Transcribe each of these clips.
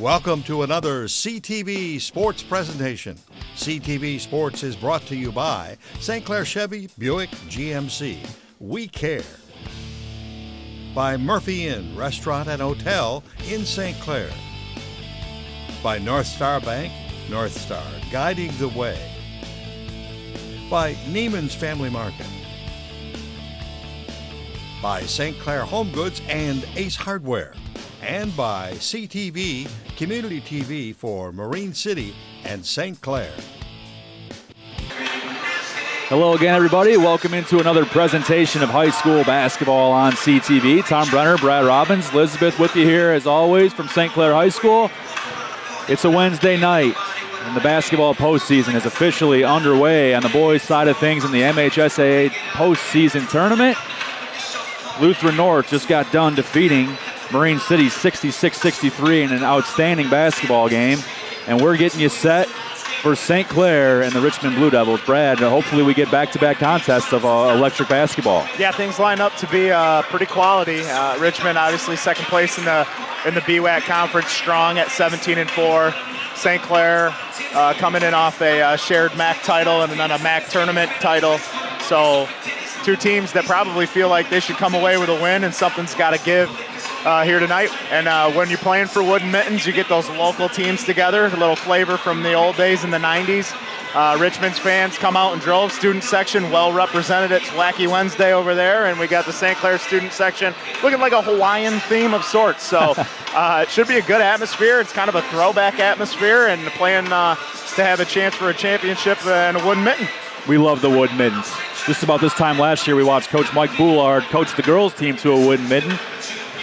Welcome to another CTV Sports presentation. CTV Sports is brought to you by St. Clair Chevy Buick GMC. We care. By Murphy Inn Restaurant and Hotel in St. Clair. By North Star Bank, North Star, guiding the way. By Neiman's Family Market. By St. Clair Home Goods and Ace Hardware. And by CTV, Community TV for Marine City and St. Clair. Hello again, everybody. Welcome into another presentation of high school basketball on CTV. Tom Brenner, Brad Robbins, Elizabeth with you here as always from St. Clair High School. It's a Wednesday night, and the basketball postseason is officially underway on the boys' side of things in the MHSAA postseason tournament. Lutheran North just got done defeating Marine City 66-63 in an outstanding basketball game, and we're getting you set for St. Clair and the Richmond Blue Devils. Brad, hopefully we get back-to-back contests of electric basketball. Yeah, things line up to be pretty quality. Richmond, obviously, second place in the BWAC conference, strong at 17-4. St. Clair coming in off a shared MAC title and then a MAC tournament title. So two teams that probably feel like they should come away with a win, and something's got to give here tonight. And when you're playing for Wooden Mittens, you get those local teams together, a little flavor from the old days in the 90s. Richmond's fans come out in droves. Student section well represented. It's Wacky Wednesday over there, and we got the St. Clair student section looking like a Hawaiian theme of sorts. So it should be a good atmosphere. It's kind of a throwback atmosphere, and playing to have a chance for a championship and a Wooden Mitten. We love the Wooden Mittens. Just about this time last year, we watched Coach Mike Boulard coach the girls team to a Wooden Mitten.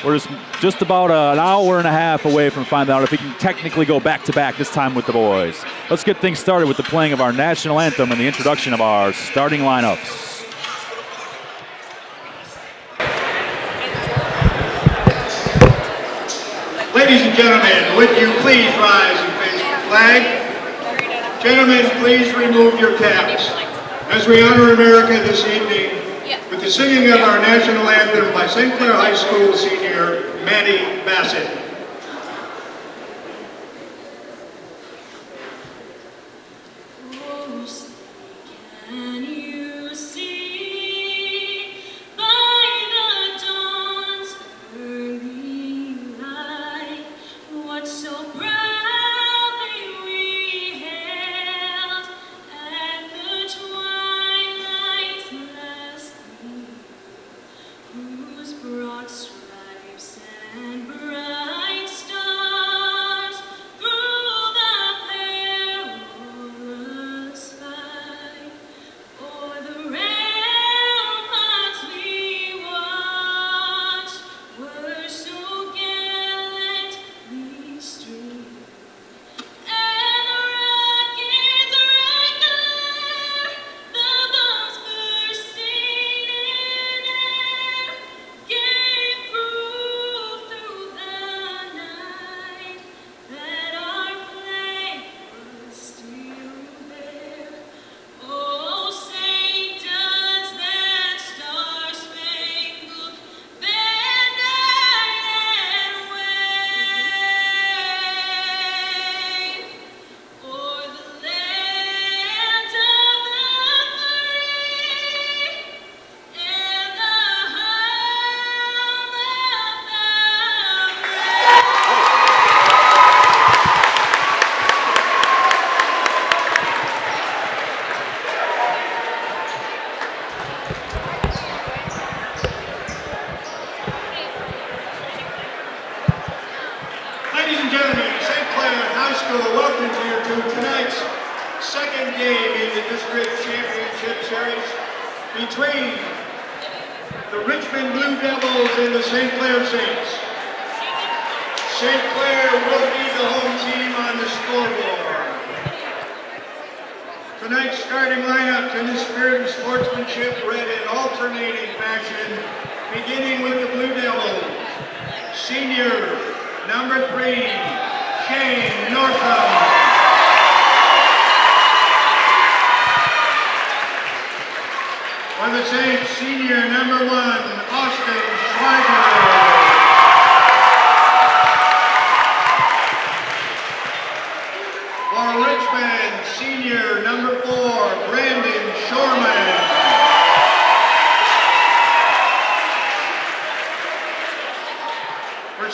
We're just about an hour and a half away from finding out if he can technically go back-to-back this time with the boys. Let's get things started with the playing of our national anthem and the introduction of our starting lineups. Ladies and gentlemen, would you please rise and face the flag? Gentlemen, please remove your caps as we honor America this evening with the singing of our national anthem by St. Clair High School senior Maddie Bassett. Between the Richmond Blue Devils and the St. Clair Saints. St. Clair will be the home team on the scoreboard. Tonight's starting lineup in the spirit of sportsmanship read in alternating fashion, beginning with the Blue Devils. Senior, number 3, Shane Northam. For the Saints, senior number 1, Austin Schweiger.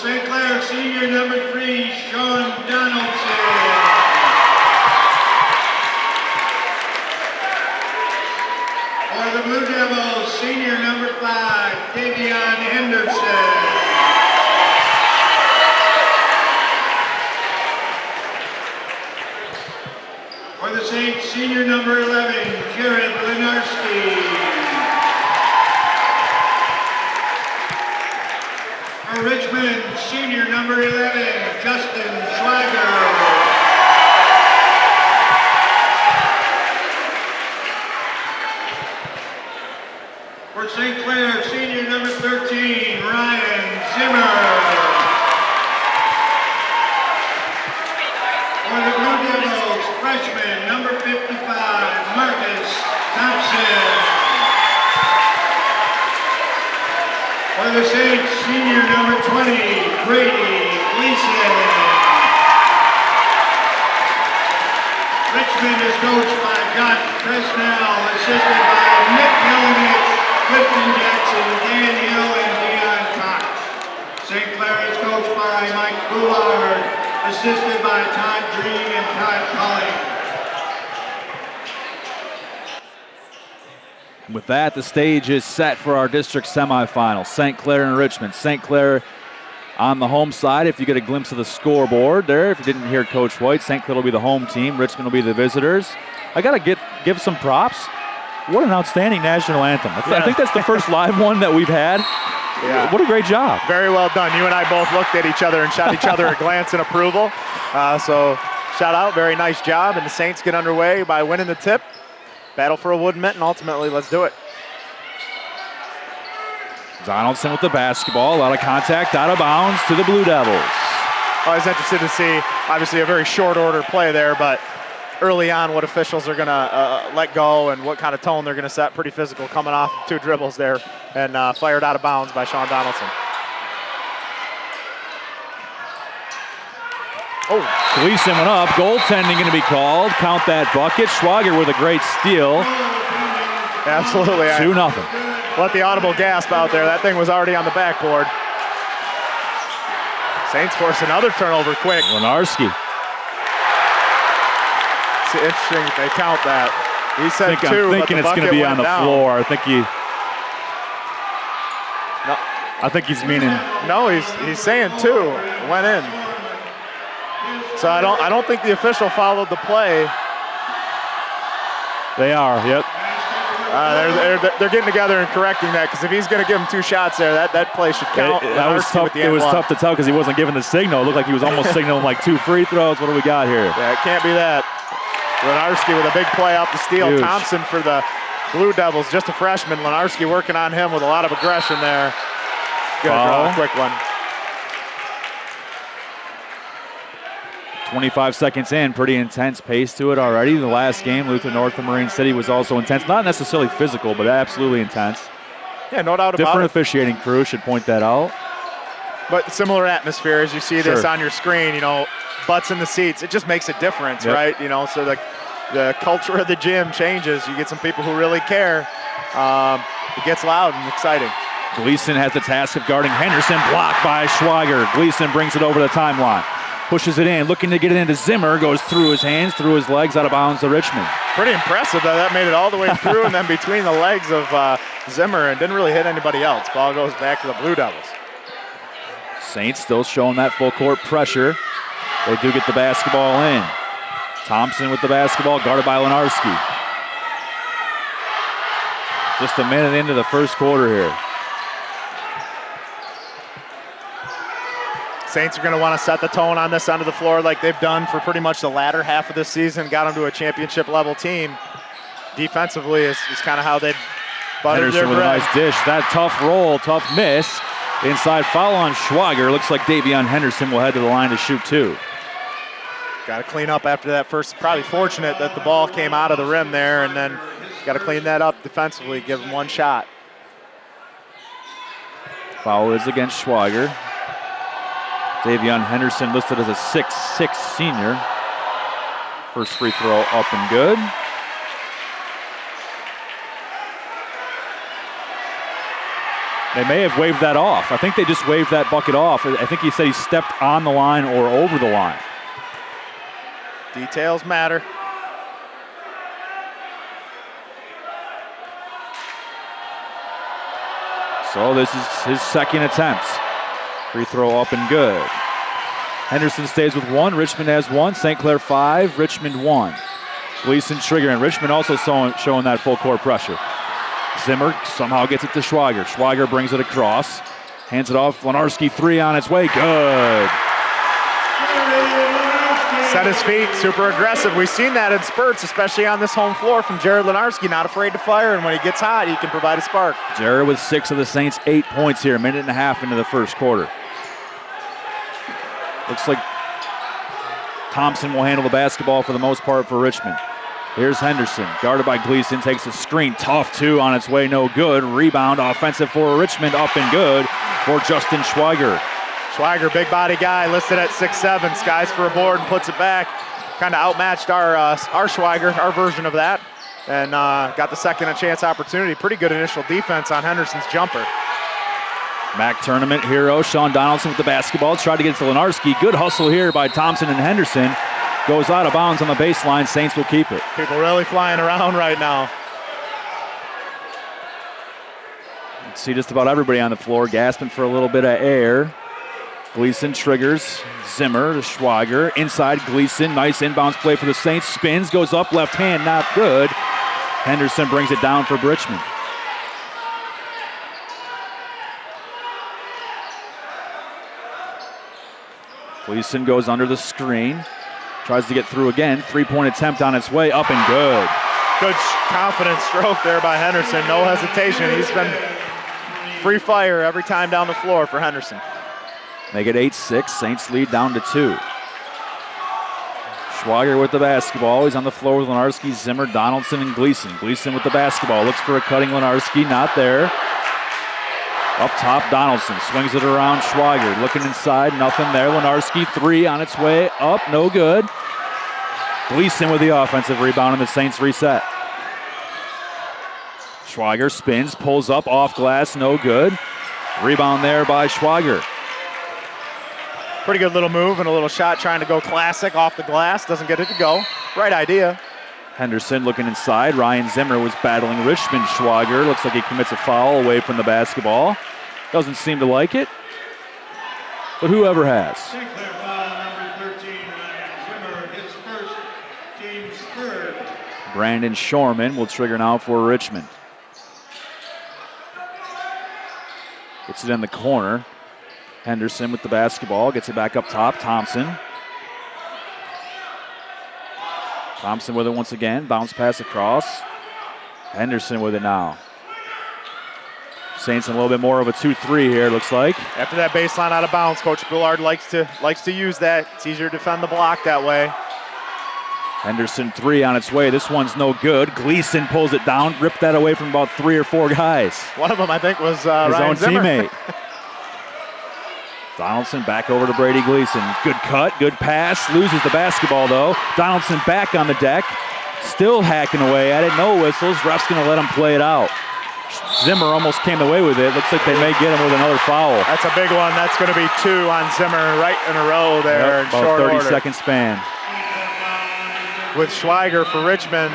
St. Clair senior number 3, Sean Donaldson. For the Blue Devils, senior number 5, Davion Henderson. For the Saints, senior number 11, Jared Lenarski. For Richmond, senior number 11, Justin Schwager. For St. Clair, senior number 13, Ryan Zimmer. For the Blue Devils, freshman number 55, Marcus Thompson. For the Saints, senior number 20, Brady Gleason. Richmond is coached by Josh Presnell, assisted by Nick Helenik, Clifton Jackson, Dan Hill, and Dion Cox. St. Clair is coached by Mike Goulart, assisted by Todd Green and Todd Culling. With that, the stage is set for our district semifinals. St. Clair and Richmond. St. Clair on the home side. If you get a glimpse of the scoreboard there, if you didn't hear Coach White, St. Clair will be the home team. Richmond will be the visitors. I got to give some props. What an outstanding national anthem. I think that's the first live one that we've had. Yeah. What a great job. Very well done. You and I both looked at each other and shot each other a glance in approval. So shout out, very nice job. And the Saints get underway by winning the tip. Battle for a wooden mitt, and ultimately, let's do it. Donaldson with the basketball. A lot of contact, out of bounds to the Blue Devils. I was interested to see, obviously, a very short order play there, but early on what officials are going to let go and what kind of tone they're going to set. Pretty physical coming off 2 dribbles there and fired out of bounds by Sean Donaldson. Oh, Gleason went up. Goaltending going to be called. Count that bucket. Schwager with a great steal. Absolutely. 2-0. Let the audible gasp out there. That thing was already on the backboard. Saints force another turnover quick. Lenarski. It's interesting if they count that. He said I'm 2, thinking but the it's going to be on the down. floor. I think he's meaning. No, he's saying 2. Went in. So I don't think the official followed the play. They are. Yep. They're getting together and correcting that, because if he's going to give him 2 shots there, that play should count. That was tough. It was tough to tell because he wasn't giving the signal. It looked like he was almost signaling like 2 free throws. What do we got here? Yeah, it can't be that. Lenarski with a big play off the steal. Huge. Thompson for the Blue Devils, just a freshman. Lenarski working on him with a lot of aggression there. Good draw, quick one. 25 seconds in, pretty intense pace to it already. The last game, Luther North and Marine City was also intense. Not necessarily physical, but absolutely intense. Yeah, no doubt about it. Different officiating crew, should point that out. But similar atmosphere as you see this on your screen, butts in the seats. It just makes a difference, right? So the culture of the gym changes. You get some people who really care. It gets loud and exciting. Gleason has the task of guarding Henderson, blocked by Schwager. Gleason brings it over the timeline. Pushes it in, looking to get it into Zimmer, goes through his hands, through his legs, out of bounds to Richmond. Pretty impressive that made it all the way through and then between the legs of Zimmer and didn't really hit anybody else. Ball goes back to the Blue Devils. Saints still showing that full court pressure. They do get the basketball in. Thompson with the basketball, guarded by Lenarski. Just a minute into the first quarter here. Saints are going to want to set the tone on this end of the floor like they've done for pretty much the latter half of this season. Got them to a championship level team. Defensively is kind of how they've buttered their Henderson with bread. a nice dish. That tough roll, tough miss. Inside foul on Schwager. Looks like Davion Henderson will head to the line to shoot 2. Got to clean up after that first. Probably fortunate that the ball came out of the rim there, and then got to clean that up defensively, give him 1 shot. Foul is against Schwager. Davion Henderson listed as a 6'6" senior. First free throw up and good. They may have waved that off. I think they just waved that bucket off. I think he said he stepped on the line or over the line. Details matter. So this is his second attempt. Free throw up and good. Henderson stays with 1. Richmond has 1. St. Clair 5. Richmond 1. Gleason triggering. Richmond also showing that full court pressure. Zimmer somehow gets it to Schweiger. Schweiger brings it across. Hands it off. Lenarski 3 on its way. Good. Set his feet, super aggressive. We've seen that in spurts, especially on this home floor from Jared Lenarski. Not afraid to fire, and when he gets hot, he can provide a spark. Jared with 6 of the Saints' 8 points here, a minute and a half into the first quarter. Looks like Thompson will handle the basketball for the most part for Richmond. Here's Henderson, guarded by Gleason, takes a screen, tough 2 on its way, no good. Rebound, offensive for Richmond, up and good for Justin Schweiger. Schweiger, big body guy, listed at 6'7", skies for a board and puts it back. Kind of outmatched our Schweiger, our version of that, and got the second chance opportunity. Pretty good initial defense on Henderson's jumper. MAC tournament hero Sean Donaldson with the basketball, tried to get to Lenarski. Good hustle here by Thompson and Henderson. Goes out of bounds on the baseline. Saints will keep it. People really flying around right now. Let's see just about everybody on the floor gasping for a little bit of air. Gleason triggers. Zimmer to Schweiger. Inside Gleason. Nice inbounds play for the Saints. Spins, goes up, left hand, not good. Henderson brings it down for Richmond. Gleason goes under the screen. Tries to get through again. 3-point attempt on its way, up and good. Good confident stroke there by Henderson. No hesitation. He's been free fire every time down the floor for Henderson. Make it 8-6. Saints lead down to 2. Schweiger with the basketball. He's on the floor with Lenarski, Zimmer, Donaldson, and Gleason. Gleason with the basketball. Looks for a cutting Lenarski. Not there. Up top, Donaldson swings it around Schweiger. Looking inside, nothing there. Lenarski 3 on its way up, no good. Gleason with the offensive rebound and the Saints reset. Schweiger spins, pulls up, off glass, no good. Rebound there by Schweiger. Pretty good little move and a little shot trying to go classic off the glass. Doesn't get it to go. Right idea. Henderson looking inside. Ryan Zimmer was battling Richmond. Schweiger looks like he commits a foul away from the basketball. Doesn't seem to like it, but whoever has. St. Clair foul number 13, Ryan Zimmer, his first, team's third. Brandon Shorman will trigger now for Richmond. Gets it in the corner. Henderson with the basketball, gets it back up top. Thompson with it once again. Bounce pass across. Henderson with it now. Saints in a little bit more of a 2-3 here, looks like. After that baseline out of bounds, Coach Billard likes to use that. It's easier to defend the block that way. Henderson 3 on its way. This one's no good. Gleason pulls it down, ripped that away from about 3 or 4 guys. One of them, I think, was his Ryan own Zimmer. teammate. Donaldson back over to Brady Gleason. Good cut, good pass. Loses the basketball though. Donaldson back on the deck. Still hacking away at it. No whistles. Ref's going to let him play it out. Zimmer almost came away with it. Looks like they may get him with another foul. That's a big one. That's going to be 2 on Zimmer right in a row there in about short 30-second span. With Schweiger for Richmond,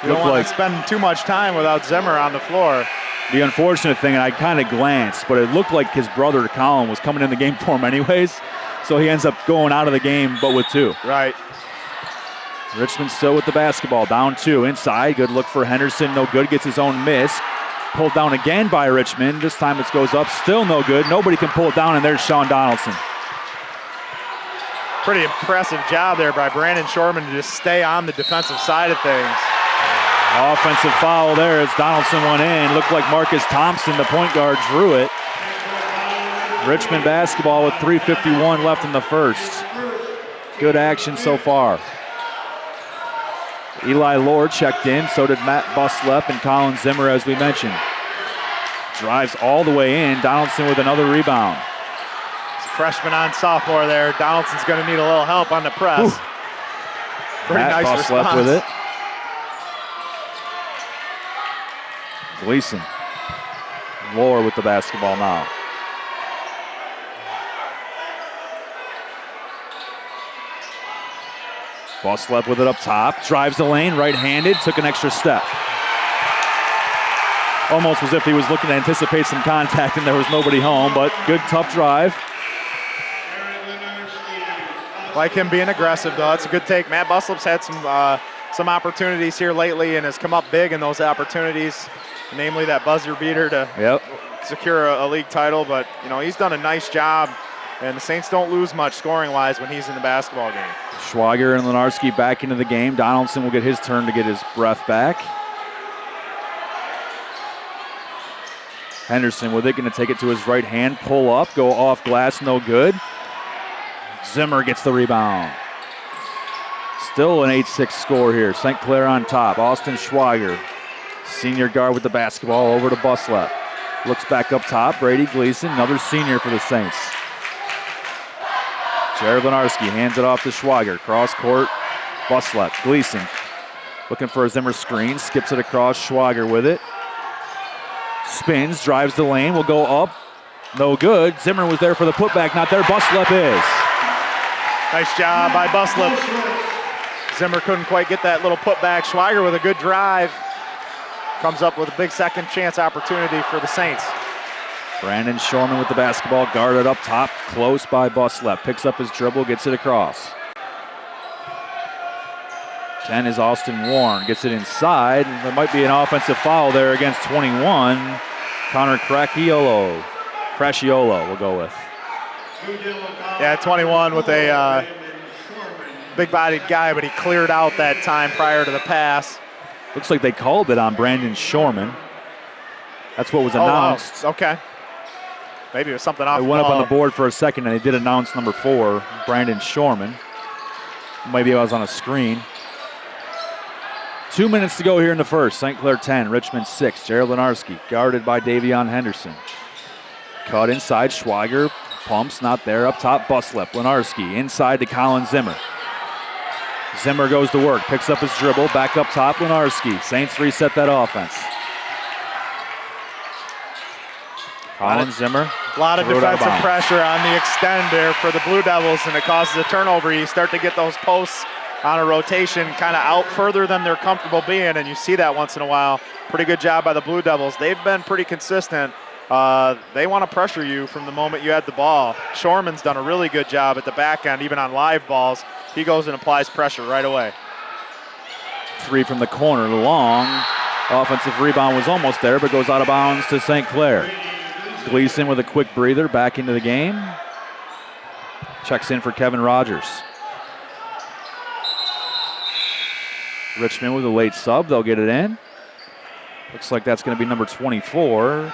you don't want to spend too much time without Zimmer on the floor. The unfortunate thing, and I kind of glanced, but it looked like his brother Colin was coming in the game for him anyways, so he ends up going out of the game, but with 2. Right. Richmond still with the basketball, down 2. Inside, good look for Henderson, no good, gets his own miss. Pulled down again by Richmond. This time it goes up, still no good. Nobody can pull it down, and there's Sean Donaldson. Pretty impressive job there by Brandon Shorman to just stay on the defensive side of things. Offensive foul there as Donaldson went in. Looked like Marcus Thompson, the point guard, drew it. Richmond basketball with 3:51 left in the first. Good action so far. Eli Lord checked in, so did Matt Buslep and Colin Zimmer, as we mentioned. Drives all the way in. Donaldson with another rebound. Freshman on sophomore there. Donaldson's going to need a little help on the press. Ooh. Pretty Matt nice Buslep response. with it. Gleason Lohr with the basketball now. Buslep with it up top, drives the lane, right-handed, took an extra step. Almost as if he was looking to anticipate some contact and there was nobody home, but good tough drive. Like him being aggressive, though. That's a good take. Matt Buslep's had some opportunities here lately and has come up big in those opportunities, namely that buzzer beater to secure a league title. But, you know, he's done a nice job, and the Saints don't lose much scoring-wise when he's in the basketball game. Schwager and Lenarski back into the game. Donaldson will get his turn to get his breath back. Henderson with it, going to take it to his right hand, pull up, go off glass, no good. Zimmer gets the rebound. Still an 8-6 score here. St. Clair on top. Austin Schwager, senior guard with the basketball, over to Buslep. Looks back up top. Brady Gleason, another senior for the Saints. Jared Lenarski hands it off to Schwager. Cross court, Buslep. Gleason looking for a Zimmer screen. Skips it across. Schwager with it. Spins, drives the lane, will go up. No good. Zimmer was there for the putback, not there. Buslep is. Nice job by Buslep. Zimmer couldn't quite get that little putback. Schwager with a good drive. Comes up with a big second chance opportunity for the Saints. Brandon Shorman with the basketball, guarded up top, close by Buslep. Picks up his dribble, gets it across. 10 is Austin Warren, gets it inside. There might be an offensive foul there against 21. Connor Crasciolo we'll go with. Yeah, 21 with a big-bodied guy, but he cleared out that time prior to the pass. Looks like they called it on Brandon Shorman. That's what was announced. Oh, okay. Maybe it was something off. It went up on the board for a second, and they did announce number 4, Brandon Shorman. Maybe it was on a screen. 2 minutes to go here in the first. St. Clair 10, Richmond 6. Jared Lenarski guarded by Davion Henderson. Cut inside, Schwager pumps, not there. Up top, Buslep. Lenarski inside to Colin Zimmer. Zimmer goes to work, picks up his dribble, back up top, Lenarski. Saints reset that offense. Colin Zimmer. A lot of defensive pressure on the extend there for the Blue Devils, and it causes a turnover. You start to get those posts on a rotation kind of out further than they're comfortable being, and you see that once in a while. Pretty good job by the Blue Devils. They've been pretty consistent. They want to pressure you from the moment you had the ball. Shorman's done a really good job at the back end, even on live balls. He goes and applies pressure right away. 3 from the corner, long. Offensive rebound was almost there, but goes out of bounds to St. Clair. Gleason with a quick breather back into the game. Checks in for Kevin Rogers. Richmond with a late sub, they'll get it in. Looks like that's going to be number 24.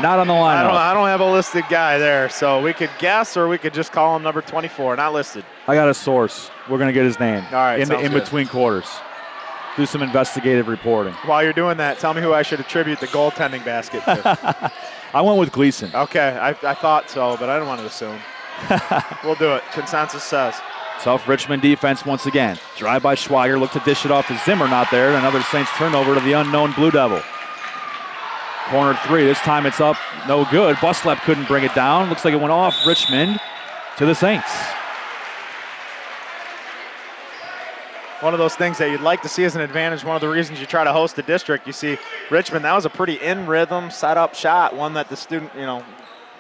Not on the lineup. I don't have a listed guy there, so we could guess or we could just call him number 24, not listed. I got a source. We're going to get his name. All right, in between quarters. Do some investigative reporting. While you're doing that, tell me who I should attribute the goaltending basket to. I went with Gleason. Okay, I thought so, but I don't want to assume. We'll do it. Consensus says. Tough Richmond defense once again. Drive by Schwager, look to dish it off to Zimmer, not there. Another Saints turnover to the unknown Blue Devil. Corner 3, this time it's up, no good. Buslep couldn't bring it down. Looks like it went off Richmond to the Saints. One of those things that you'd like to see as an advantage. One of the reasons you try to host a district. You see Richmond, that was a pretty in-rhythm, set-up shot, one that the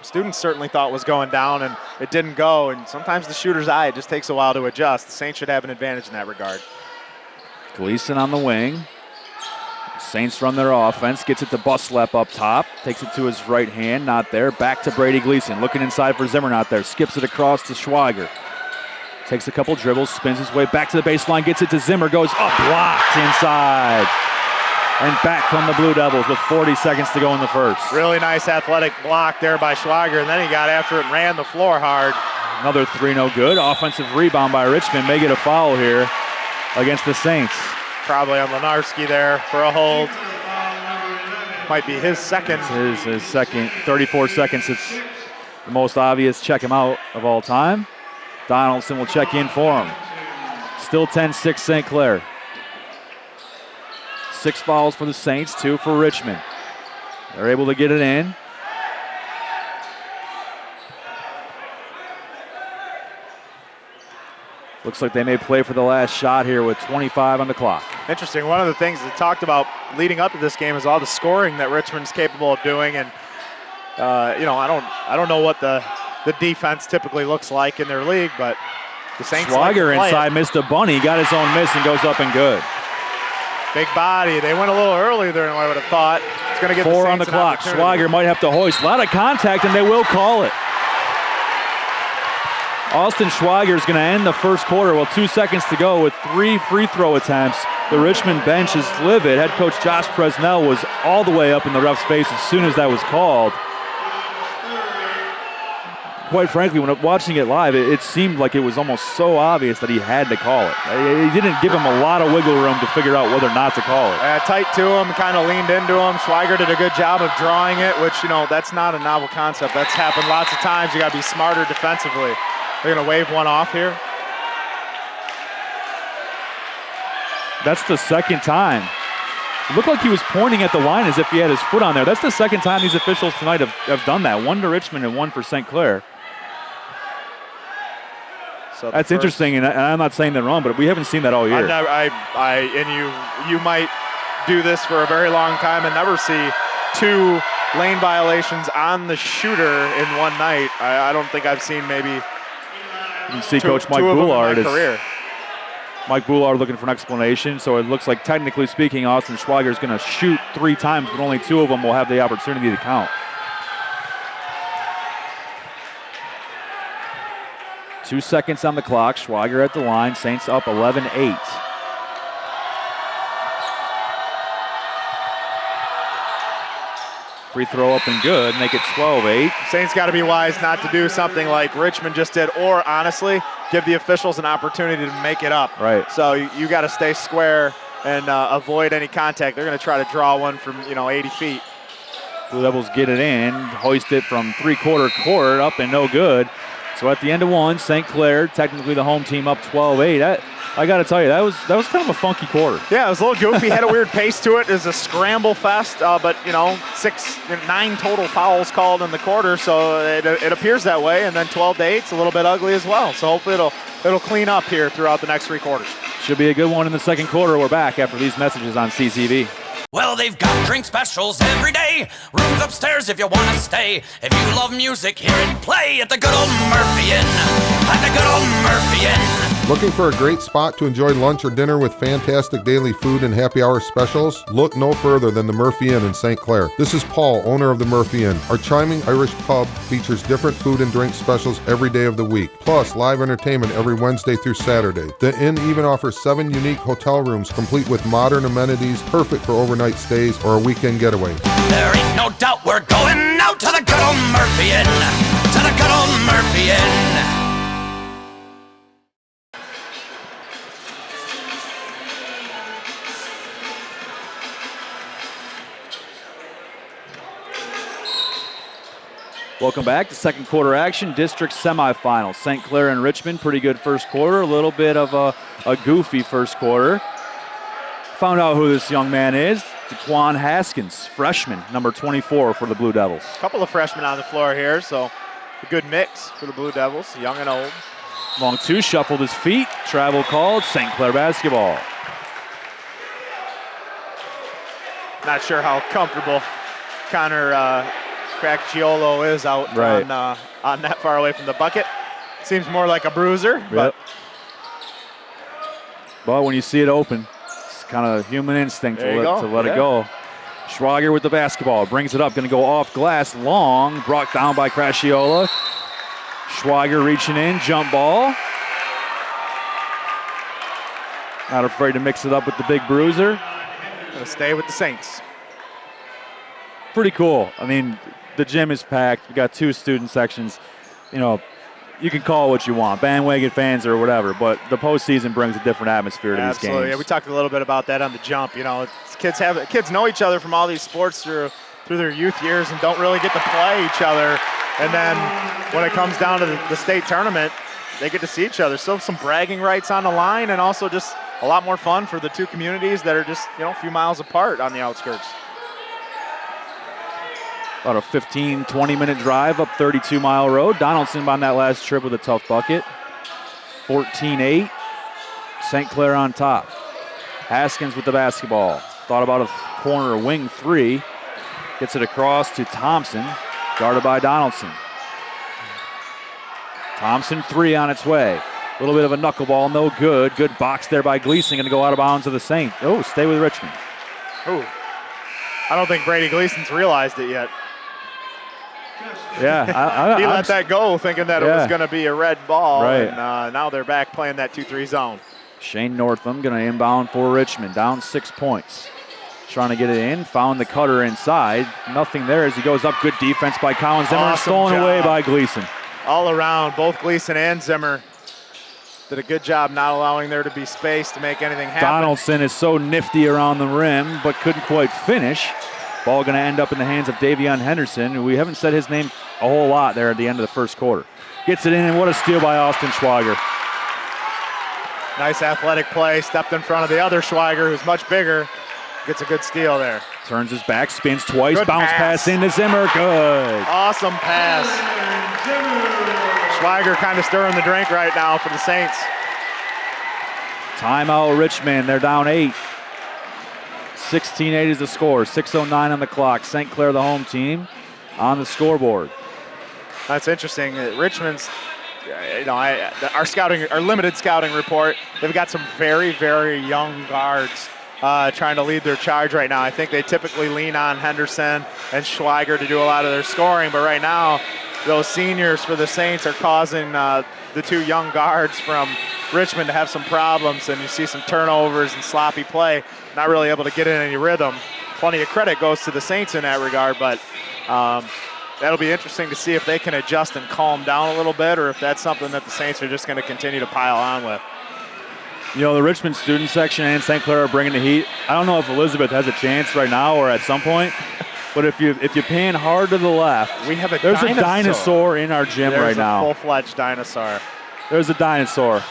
students certainly thought was going down, and it didn't go. And sometimes the shooter's eye, it just takes a while to adjust. The Saints should have an advantage in that regard. Gleason on the wing. Saints run their offense, gets it to Buslep up top, takes it to his right hand, not there. Back to Brady Gleason, looking inside for Zimmer, not there. Skips it across to Schwager. Takes a couple dribbles, spins his way back to the baseline, gets it to Zimmer, goes up, blocked inside. And back come the Blue Devils with 40 seconds to go in the first. Really nice athletic block there by Schwager, and then he got after it and ran the floor hard. Another 3, no good. Offensive rebound by Richmond. May get a foul here against the Saints. Probably on Lenarski there for a hold. Might be his second. His second. 34 seconds. It's the most obvious check him out of all time. Donaldson will check in for him. Still 10-6 St. Clair. 6 fouls for the Saints, 2 for Richmond. They're able to get it in. Looks like they may play for the last shot here with 25 on the clock. Interesting. One of the things that talked about leading up to this game is all the scoring that Richmond's capable of doing, and I don't know what the defense typically looks like in their league, but the Saints Schwager inside missed a bunny, got his own miss and goes up and good. Big body. They went a little earlier than I would have thought. It's going to get 4 on the clock. Schwager might have to hoist. A lot of contact, and they will call it. Austin Schwager is going to end the first quarter. Well, 2 seconds to go with 3 free throw attempts. The Richmond bench is livid. Head coach Josh Presnell was all the way up in the ref's face as soon as that was called. Quite frankly, when watching it live, it seemed like it was almost so obvious that he had to call it. He didn't give him a lot of wiggle room to figure out whether or not to call it. Tight to him, kind of leaned into him. Schwager did a good job of drawing it, which, that's not a novel concept. That's happened lots of times. You got to be smarter defensively. They're going to wave one off here. That's the second time. It looked like he was pointing at the line as if he had his foot on there. That's the second time these officials tonight have done that. 1 to Richmond and 1 for St. Clair. So that's interesting, and I'm not saying that wrong, but we haven't seen that all year. You might do this for a very long time and never see 2 lane violations on the shooter in one night. I don't think I've seen maybe. You can see Coach Mike Boulard Mike Boulard looking for an explanation. So it looks like, technically speaking, Austin Schwager is going to shoot 3 times, but only 2 of them will have the opportunity to count. 2 seconds on the clock. Schwager at the line. Saints up 11-8. Free throw up and good. Make it 12-8. Saints got to be wise not to do something like Richmond just did, or honestly, give the officials an opportunity to make it up. Right. So you got to stay square and avoid any contact. They're going to try to draw one from 80 feet. Blue Devils get it in, hoist it from 3/4 court, up and no good. So at the end of 1, St. Clair, technically the home team, up 12-8. I got to tell you, that was kind of a funky quarter. Yeah, it was a little goofy. Had a weird pace to it. It was a scramble fest, but 9 total fouls called in the quarter, so it appears that way. And then 12-8, it's a little bit ugly as well. So hopefully it'll clean up here throughout the next 3 quarters. Should be a good one in the second quarter. We're back after these messages on CTV. Well, they've got drink specials every day. Rooms upstairs if you want to stay. If you love music, hear it play at the good old Murphy Inn. At the good old Murphy Inn. Looking for a great spot to enjoy lunch or dinner with fantastic daily food and happy hour specials? Look no further than the Murphy Inn in St. Clair. This is Paul, owner of the Murphy Inn. Our charming Irish pub features different food and drink specials every day of the week, plus live entertainment every Wednesday through Saturday. The Inn even offers 7 unique hotel rooms complete with modern amenities, perfect for overnight stays or a weekend getaway. There ain't no doubt we're going out to the good old Murphy Inn. To the good old Murphy Inn. Welcome back to second quarter action, district semifinals. St. Clair and Richmond, pretty good first quarter, a little bit of a goofy first quarter. Found out who this young man is, DeQuan Haskins, freshman, number 24 for the Blue Devils. A couple of freshmen on the floor here, so a good mix for the Blue Devils, young and old. Long 2, shuffled his feet, travel called, St. Clair basketball. Not sure how comfortable Connor Cracchiolo is out on that far away from the bucket. Seems more like a bruiser. Yep. But when you see it open, it's kind of human instinct to let it go. Schwager with the basketball, brings it up, going to go off glass, long, brought down by Cracchiola. Schwager reaching in, jump ball. Not afraid to mix it up with the big bruiser. Going to stay with the Saints. Pretty cool. I mean, the gym is packed. We got 2 student sections. You can call it what you want, bandwagon fans or whatever, but the postseason brings a different atmosphere to these games. Yeah, we talked a little bit about that on the jump. Kids know each other from all these sports through their youth years and don't really get to play each other. And then when it comes down to the state tournament, they get to see each other. Still some bragging rights on the line, and also just a lot more fun for the 2 communities that are just a few miles apart on the outskirts. About a 15, 20-minute drive up 32-mile road. Donaldson on that last trip with a tough bucket. 14-8. St. Clair on top. Haskins with the basketball. Thought about a corner wing three. Gets it across to Thompson, guarded by Donaldson. Thompson three on its way. A little bit of a knuckleball, no good. Good box there by Gleason, going to go out of bounds to the Saints. Oh, stay with Richmond. Ooh. I don't think Brady Gleason's realized it yet. Yeah, he let that go thinking that it was going to be a red ball. Right. And now they're back playing that 2-3 zone. Shane Northam going to inbound for Richmond, down 6 points. Trying to get it in, found the cutter inside. Nothing there as he goes up. Good defense by Colin Zimmer, Awesome stolen job. away by Gleason. All around, both Gleason and Zimmer did a good job not allowing there to be space to make anything happen. Donaldson is so nifty around the rim, but couldn't quite finish. Ball going to end up in the hands of Davion Henderson. We haven't said his name a whole lot there at the end of the first quarter. Gets it in, and what a steal by Austin Schwager. Nice athletic play, stepped in front of the other Schwager, who's much bigger. Gets a good steal there. Turns his back, spins twice, Good bounce pass into Zimmer, good. Awesome pass. Schwager kind of stirring the drink right now for the Saints. Timeout Richmond, they're down 8. 16-8 is the score, 6:09 on the clock. St. Clair, the home team, on the scoreboard. That's interesting. Richmond's, our limited scouting report, they've got some very, very young guards trying to lead their charge right now. I think they typically lean on Henderson and Schwager to do a lot of their scoring, but right now, those seniors for the Saints are causing the two young guards from Richmond to have some problems, and you see some turnovers and sloppy play, not really able to get in any rhythm. Plenty of credit goes to the Saints in that regard, but that'll be interesting to see if they can adjust and calm down a little bit, or if that's something that the Saints are just going to continue to pile on with. You know, the Richmond student section and St. Clair are bringing the heat. I don't know if Elizabeth has a chance right now or at some point, but if you pan hard to the left, there's a dinosaur in our gym right now. There's a full-fledged dinosaur. There's a dinosaur.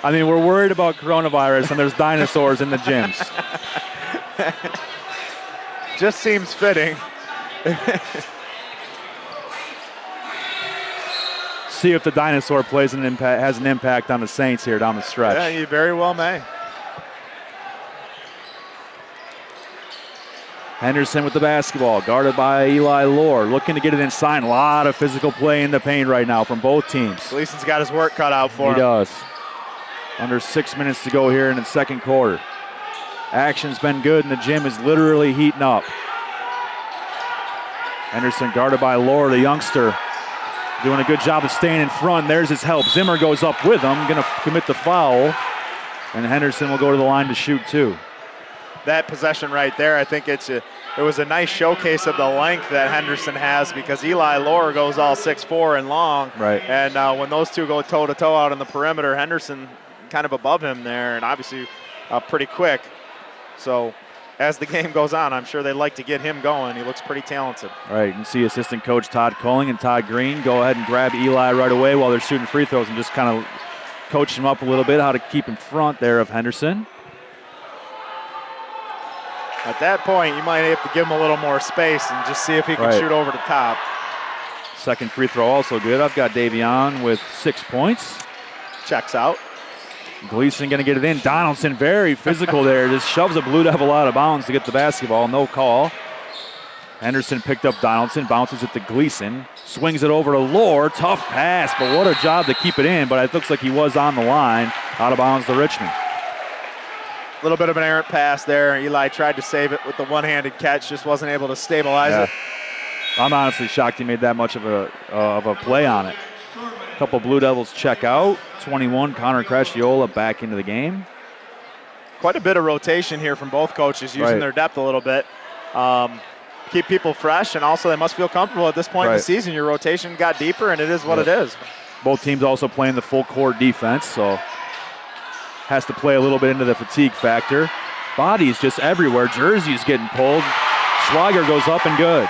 I mean, we're worried about coronavirus, and there's dinosaurs in the gyms. Just seems fitting. See if the dinosaur has an impact on the Saints here down the stretch. Yeah, you very well may. Henderson with the basketball, guarded by Eli Lohr, looking to get it inside. A lot of physical play in the paint right now from both teams. Gleason's got his work cut out for him. He does. Under 6 minutes to go here in the second quarter. Action's been good, and the gym is literally heating up. Henderson guarded by Lohr, the youngster, doing a good job of staying in front. There's his help. Zimmer goes up with him, going to commit the foul, and Henderson will go to the line to shoot two. That possession right there, I think it was a nice showcase of the length that Henderson has, because Eli Lohr goes all 6'4" and long. Right. And when those two go toe-to-toe out on the perimeter, Henderson kind of above him there, and obviously pretty quick. So as the game goes on, I'm sure they'd like to get him going. He looks pretty talented. All right, you can see assistant coach Todd Colling and Todd Green go ahead and grab Eli right away while they're shooting free throws and just kind of coach him up a little bit how to keep in front there of Henderson. At that point, you might have to give him a little more space and just see if he can shoot over the top. Second free throw also good. I've got Davion with 6 points. Checks out. Gleason going to get it in. Donaldson very physical there. Just shoves a Blue Devil out of bounds to get the basketball. No call. Henderson picked up Donaldson, bounces it to Gleason, swings it over to Lohr. Tough pass, but what a job to keep it in. But it looks like he was on the line. Out of bounds to Richmond. A little bit of an errant pass there. Eli tried to save it with the one-handed catch, just wasn't able to stabilize it. I'm honestly shocked he made that much of a play on it. A couple Blue Devils check out. 21, Connor Crasciola back into the game. Quite a bit of rotation here from both coaches, using their depth a little bit. Keep people fresh, and also they must feel comfortable at this point in the season. Your rotation got deeper, and it is what it is. Both teams also playing the full court defense, so has to play a little bit into the fatigue factor. Bodies just everywhere. Jerseys getting pulled. Schwager goes up and good.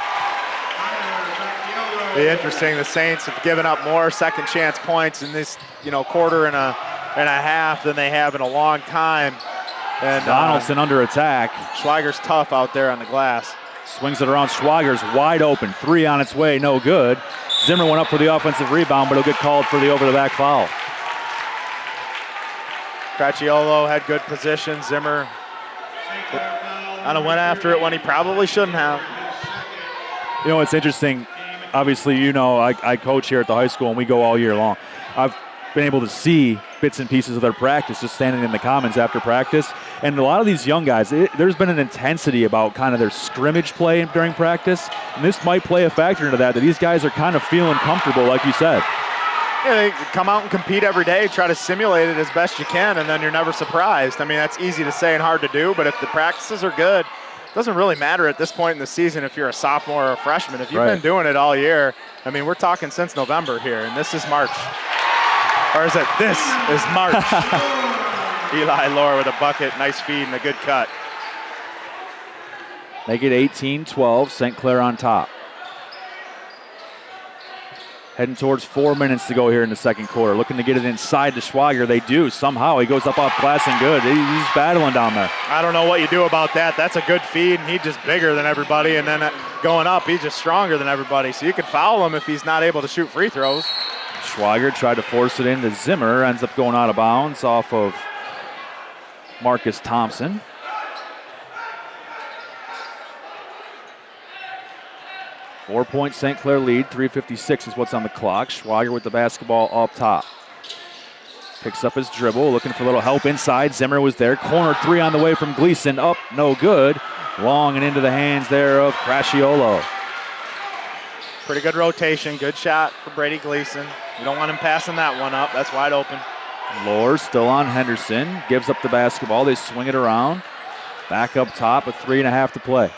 Be interesting. The Saints have given up more second chance points in this, quarter and a half than they have in a long time. And Donaldson under attack. Schwager's tough out there on the glass. Swings it around. Schwager's wide open. 3 on its way, no good. Zimmer went up for the offensive rebound, but he'll get called for the over-the-back foul. Cracchiolo had good position. Zimmer kind of went after it when he probably shouldn't have. You know, it's interesting. Obviously, you know, I coach here at the high school, and we go all year long. I've been able to see bits and pieces of their practice just standing in the commons after practice. And a lot of these young guys, there's been an intensity about kind of their scrimmage play during practice. And this might play a factor into that these guys are kind of feeling comfortable, like you said. Yeah, they come out and compete every day, try to simulate it as best you can, and then you're never surprised. I mean, that's easy to say and hard to do, but if the practices are good, it doesn't really matter at this point in the season if you're a sophomore or a freshman. If you've been doing it all year, I mean, we're talking since November here, and this is March. Or is it this is March? Eli Lohr with a bucket, nice feed, and a good cut. Make it 18-12, St. Clair on top. Heading towards 4 minutes to go here in the second quarter. Looking to get it inside to Schwager. They do. Somehow he goes up off glass and good. He's battling down there. I don't know what you do about that. That's a good feed, and he's just bigger than everybody. And then going up, he's just stronger than everybody. So you can foul him if he's not able to shoot free throws. Schwager tried to force it into Zimmer. Ends up going out of bounds off of Marcus Thompson. Four-point St. Clair lead, 3:56 is what's on the clock. Schwager with the basketball up top. Picks up his dribble, looking for a little help inside. Zimmer was there. Corner 3 on the way from Gleason. Up, no good. Long and into the hands there of Crasciolo. Pretty good rotation, good shot for Brady Gleason. You don't want him passing that one up. That's wide open. Lohr still on Henderson. Gives up the basketball. They swing it around. Back up top with 3.5 to play.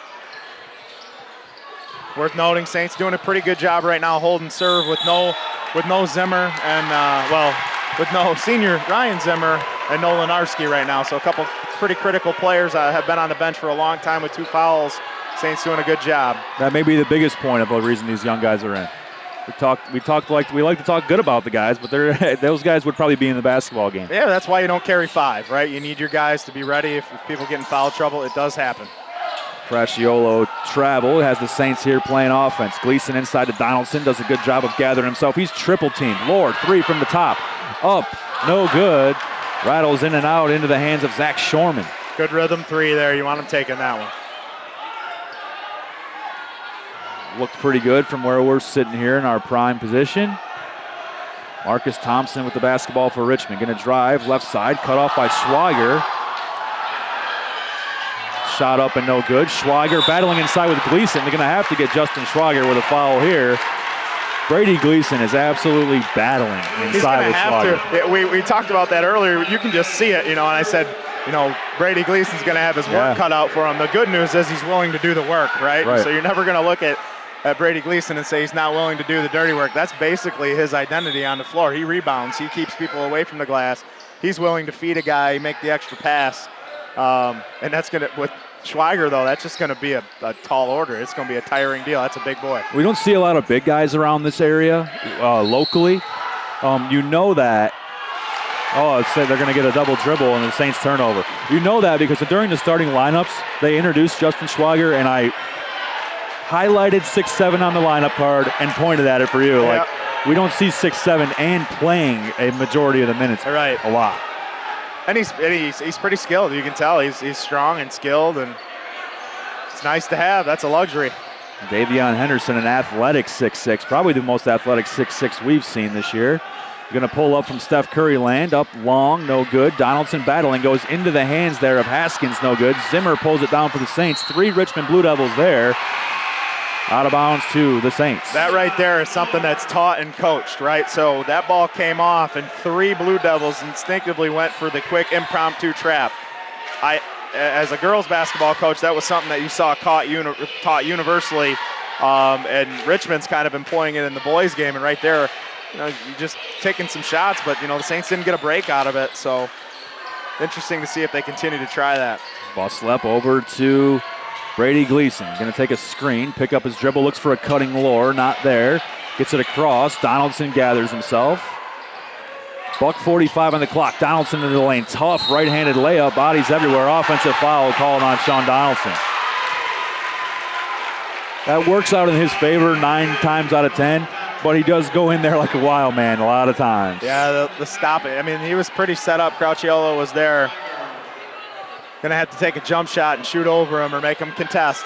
Worth noting, Saints doing a pretty good job right now holding serve with no Zimmer and, with no senior Ryan Zimmer and no Lenarski right now. So a couple pretty critical players have been on the bench for a long time with 2 fouls. Saints doing a good job. That may be the biggest point of the reason these young guys are in. We like to talk good about the guys, but those guys would probably be in the basketball game. Yeah, that's why you don't carry 5, right? You need your guys to be ready if people get in foul trouble. It does happen. Crasciolo travel, has the Saints here playing offense. Gleason inside to Donaldson, does a good job of gathering himself. He's triple teamed. Lohr, 3 from the top. Up, no good. Rattles in and out into the hands of Zach Shorman. Good rhythm 3 there. You want him taking that one. Looked pretty good from where we're sitting here in our prime position. Marcus Thompson with the basketball for Richmond. Going to drive left side, cut off by Schwager. Shot up and no good. Schwager battling inside with Gleason. They're going to have to get Justin Schwager with a foul here. Brady Gleason is absolutely battling inside with Schwager. We talked about that earlier. You can just see it, and I said, Brady Gleason's going to have his work cut out for him. The good news is he's willing to do the work, right? So you're never going to look at Brady Gleason and say he's not willing to do the dirty work. That's basically his identity on the floor. He rebounds. He keeps people away from the glass. He's willing to feed a guy, make the extra pass. And that's going to, with Schwager, though, that's just going to be a tall order. It's going to be a tiring deal. That's a big boy. We don't see a lot of big guys around this area locally. You know that. Oh, they're going to get a double dribble and the Saints turnover. You know that because during the starting lineups, they introduced Justin Schwager, and I highlighted 6'7" on the lineup card and pointed at it for you. Like, we don't see 6'7" and playing a majority of the minutes a lot. And he's pretty skilled. You can tell he's strong and skilled, and it's nice to have. That's a luxury. Davion Henderson, an athletic 6'6", probably the most athletic 6'6" we've seen this year. Going to pull up from Steph Curry land, up long, no good. Donaldson battling, goes into the hands there of Haskins, no good. Zimmer pulls it down for the Saints. 3 Richmond Blue Devils there. Out of bounds to the Saints. That right there is something that's taught and coached, right? So that ball came off, and 3 Blue Devils instinctively went for the quick impromptu trap. As a girls basketball coach, that was something that you saw taught universally, and Richmond's kind of employing it in the boys' game. And right there, you just taking some shots, but the Saints didn't get a break out of it. So interesting to see if they continue to try that. Buslep over to Brady Gleason. Going to take a screen, pick up his dribble, looks for a cutting Lohr, not there. Gets it across. Donaldson gathers himself. $1:45 on the clock. Donaldson into the lane. Tough right-handed layup. Bodies everywhere. Offensive foul called on Sean Donaldson. That works out in his favor 9 times out of 10, but he does go in there like a wild man a lot of times. Yeah, the stop it. I mean, he was pretty set up. Crouchiolo was there. Going to have to take a jump shot and shoot over him or make him contest.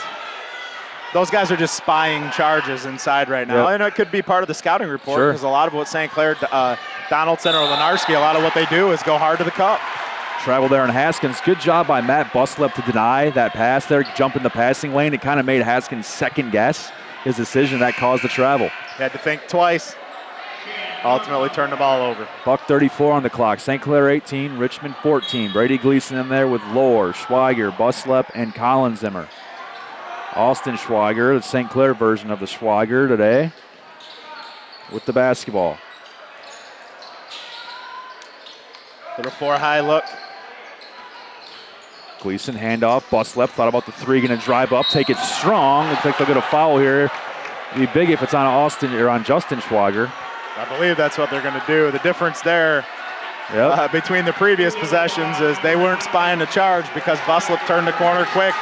Those guys are just spying charges inside right now. Yep. And it could be part of the scouting report Sure. because a lot of what St. Clair, Donaldson, or Lenarski, a lot of what they do is go hard to the cup. Travel there in Haskins. Good job by Matt Buslep to deny that pass there, jump in the passing lane. It kind of made Haskins second guess his decision. That caused the travel. He had to think twice. Ultimately turned the ball over. $1:34 on the clock. St. Clair 18, Richmond 14. Brady Gleason in there with Lohr, Schweiger, Buslep, and Colin Zimmer. Austin Schweiger, the St. Clair version of the Schweiger today, with the basketball. Little 4-high look. Gleason handoff. Buslep thought about the three, going to drive up, take it strong. Looks like they'll get a foul here. It'd be big if it's on Austin or on Justin Schweiger. I believe that's what they're going to do. The difference there between the previous possessions is they weren't spying the charge because Buslep turned the corner quick.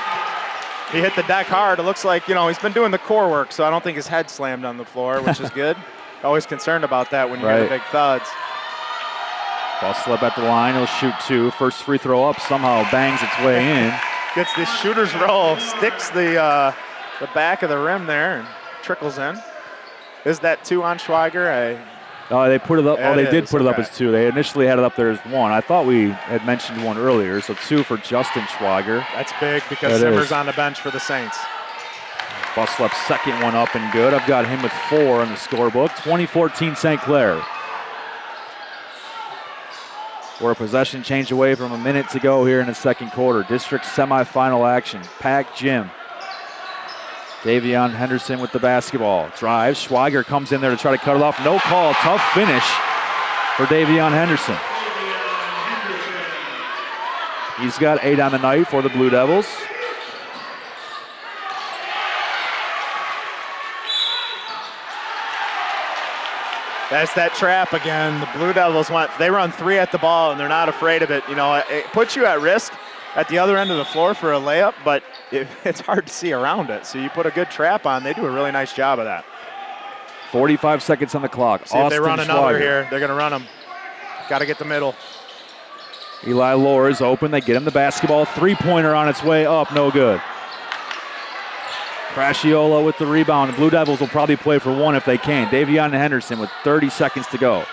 He hit the deck hard. It looks like, he's been doing the core work, so I don't think his head slammed on the floor, which is good. Always concerned about that when you hear the big thuds. Buslep at the line. He'll shoot 2. First free throw up somehow bangs its way in. Gets the shooter's roll, sticks the back of the rim there, and trickles in. Is that 2 on Schweiger? They put it up. They did put it up okay. as 2. They initially had it up there as 1. I thought we had mentioned 1 earlier, so 2 for Justin Schweiger. That's big because Zimmer's on the bench for the Saints. Buslep's second one up and good. I've got him with 4 in the scorebook. 2014 St. Clair. We're a possession change away from a minute to go here in the second quarter. District semifinal action. Packed gym. Davion Henderson with the basketball. Drives. Schweiger comes in there to try to cut it off. No call. Tough finish for Davion Henderson. He's got 8 on the night for the Blue Devils. That's that trap again. The Blue Devils they run 3 at the ball, and they're not afraid of it. It puts you at risk at the other end of the floor for a layup, but it's hard to see around it. So you put a good trap on. They do a really nice job of that. 45 seconds on the clock. See if they run another here. They're going to run them. Got to get the middle. Eli Lohr is open. They get him the basketball. 3-pointer on its way up. No good. Crasciola with the rebound. The Blue Devils will probably play for 1 if they can. Davion Henderson with 30 seconds to go.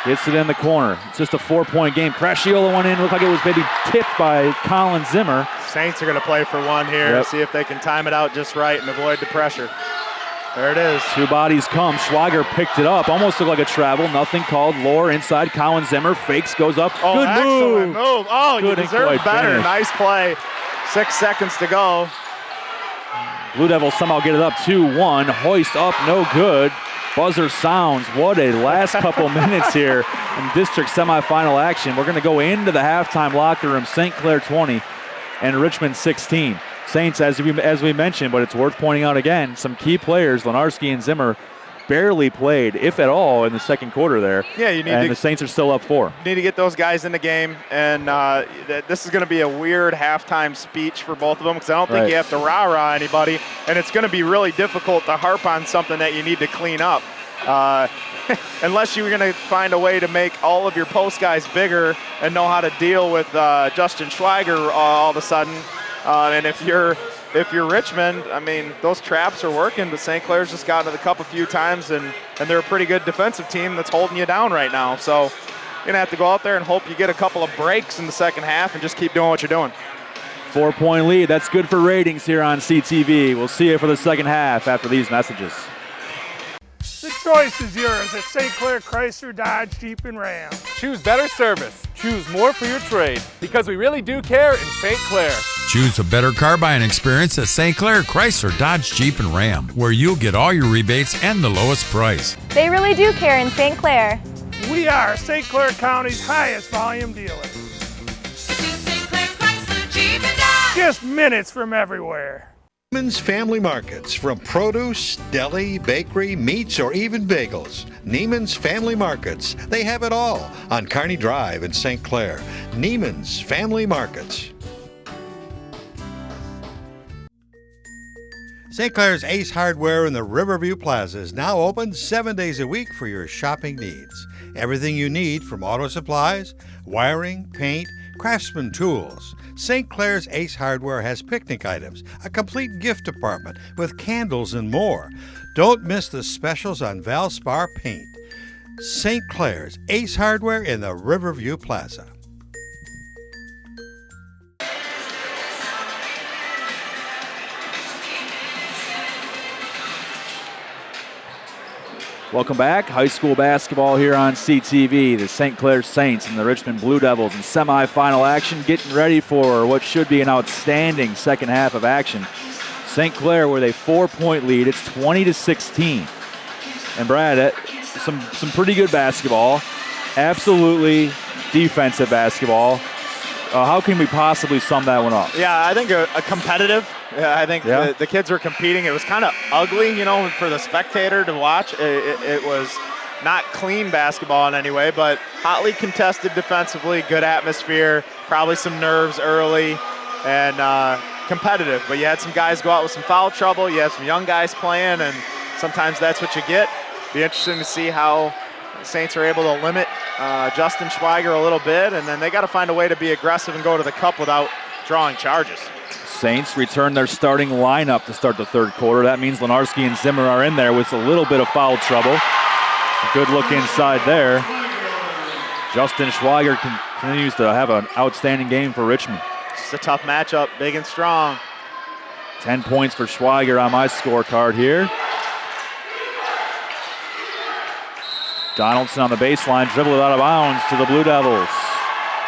Gets it in the corner. It's just a 4-point game. Crasciola went in. Looked like it was maybe tipped by Colin Zimmer. Saints are going to play for 1 here. See if they can time it out just right and avoid the pressure. There it is. 2 bodies come. Schweiger picked it up. Almost looked like a travel. Nothing called. Lohr inside. Colin Zimmer fakes, goes up. Oh, good excellent move. Oh, good you deserve better. Finish. Nice play. 6 seconds to go. Blue Devils somehow get it up 2-1. Hoist up, no good. Buzzer sounds. What a last couple minutes here in district semifinal action. We're going to go into the halftime locker room. St. Clair 20 and Richmond 16. Saints, as we mentioned, but it's worth pointing out again, some key players, Lenarski and Zimmer, barely played, if at all, in the second quarter there. Yeah, the Saints are still up 4. You need to get those guys in the game, and this is going to be a weird halftime speech for both of them because I don't think you have to rah-rah anybody, and it's going to be really difficult to harp on something that you need to clean up. Unless you're going to find a way to make all of your post guys bigger and know how to deal with Justin Schweiger all of a sudden. And if you're Richmond, I mean, those traps are working, but St. Clair's just gotten to the cup a few times, and they're a pretty good defensive team that's holding you down right now. So you're going to have to go out there and hope you get a couple of breaks in the second half and just keep doing what you're doing. 4-point lead. That's good for ratings here on CTV. We'll see you for the second half after these messages. The choice is yours at St. Clair Chrysler Dodge Jeep and Ram. Choose better service. Choose more for your trade because we really do care in St. Clair. Choose a better car buying experience at St. Clair Chrysler Dodge Jeep and Ram, where you'll get all your rebates and the lowest price. They really do care in St. Clair. We are St. Clair County's highest volume dealer. St. Clair Chrysler Jeep and Dodge. Just minutes from everywhere. Neiman's Family Markets, from produce, deli, bakery, meats, or even bagels. Neiman's Family Markets. They have it all on Kearney Drive in St. Clair. Neiman's Family Markets. St. Clair's Ace Hardware in the Riverview Plaza is now open 7 days a week for your shopping needs. Everything you need from auto supplies, wiring, paint, craftsman tools. St. Clair's Ace Hardware has picnic items, a complete gift department with candles and more. Don't miss the specials on Valspar paint. St. Clair's Ace Hardware in the Riverview Plaza. Welcome back. High school basketball here on CTV. The St. Clair Saints and the Richmond Blue Devils in semifinal action, getting ready for what should be an outstanding second half of action. St. Clair with a 4-point lead. It's 20-16. And Brad, some pretty good basketball. Absolutely defensive basketball. How can we possibly sum that one up? Yeah, I think a competitive. I think the kids were competing. It was kind of ugly, for the spectator to watch. It was not clean basketball in any way, but hotly contested defensively, good atmosphere, probably some nerves early, and competitive. But you had some guys go out with some foul trouble. You had some young guys playing, and sometimes that's what you get. Be interesting to see how the Saints are able to limit Justin Schweiger a little bit, and then they got to find a way to be aggressive and go to the cup without drawing charges. Saints return their starting lineup to start the third quarter. That means Lenarski and Zimmer are in there with a little bit of foul trouble. A good look inside there. Justin Schweiger continues to have an outstanding game for Richmond. It's a tough matchup, big and strong. 10 points for Schweiger on my scorecard here. Donaldson on the baseline, dribbled out of bounds to the Blue Devils.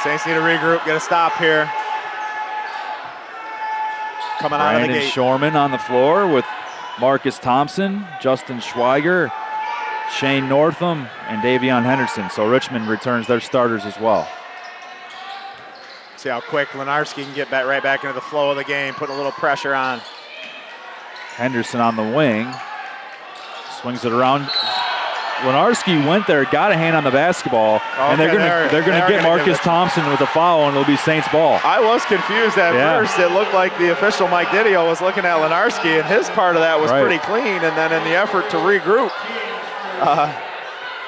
Saints need to regroup, get a stop here. Coming out of the gate. Shorman on the floor with Marcus Thompson, Justin Schweiger, Shane Northam, and Davion Henderson. So Richmond returns their starters as well. See how quick Lenarski can get right back into the flow of the game, putting a little pressure on. Henderson on the wing, swings it around. Lenarski went there, got a hand on the basketball, and they're going to get Marcus Thompson with a foul, and it'll be Saints ball. I was confused at first. It looked like the official Mike Didio was looking at Lenarski, and his part of that was pretty clean. And then in the effort to regroup,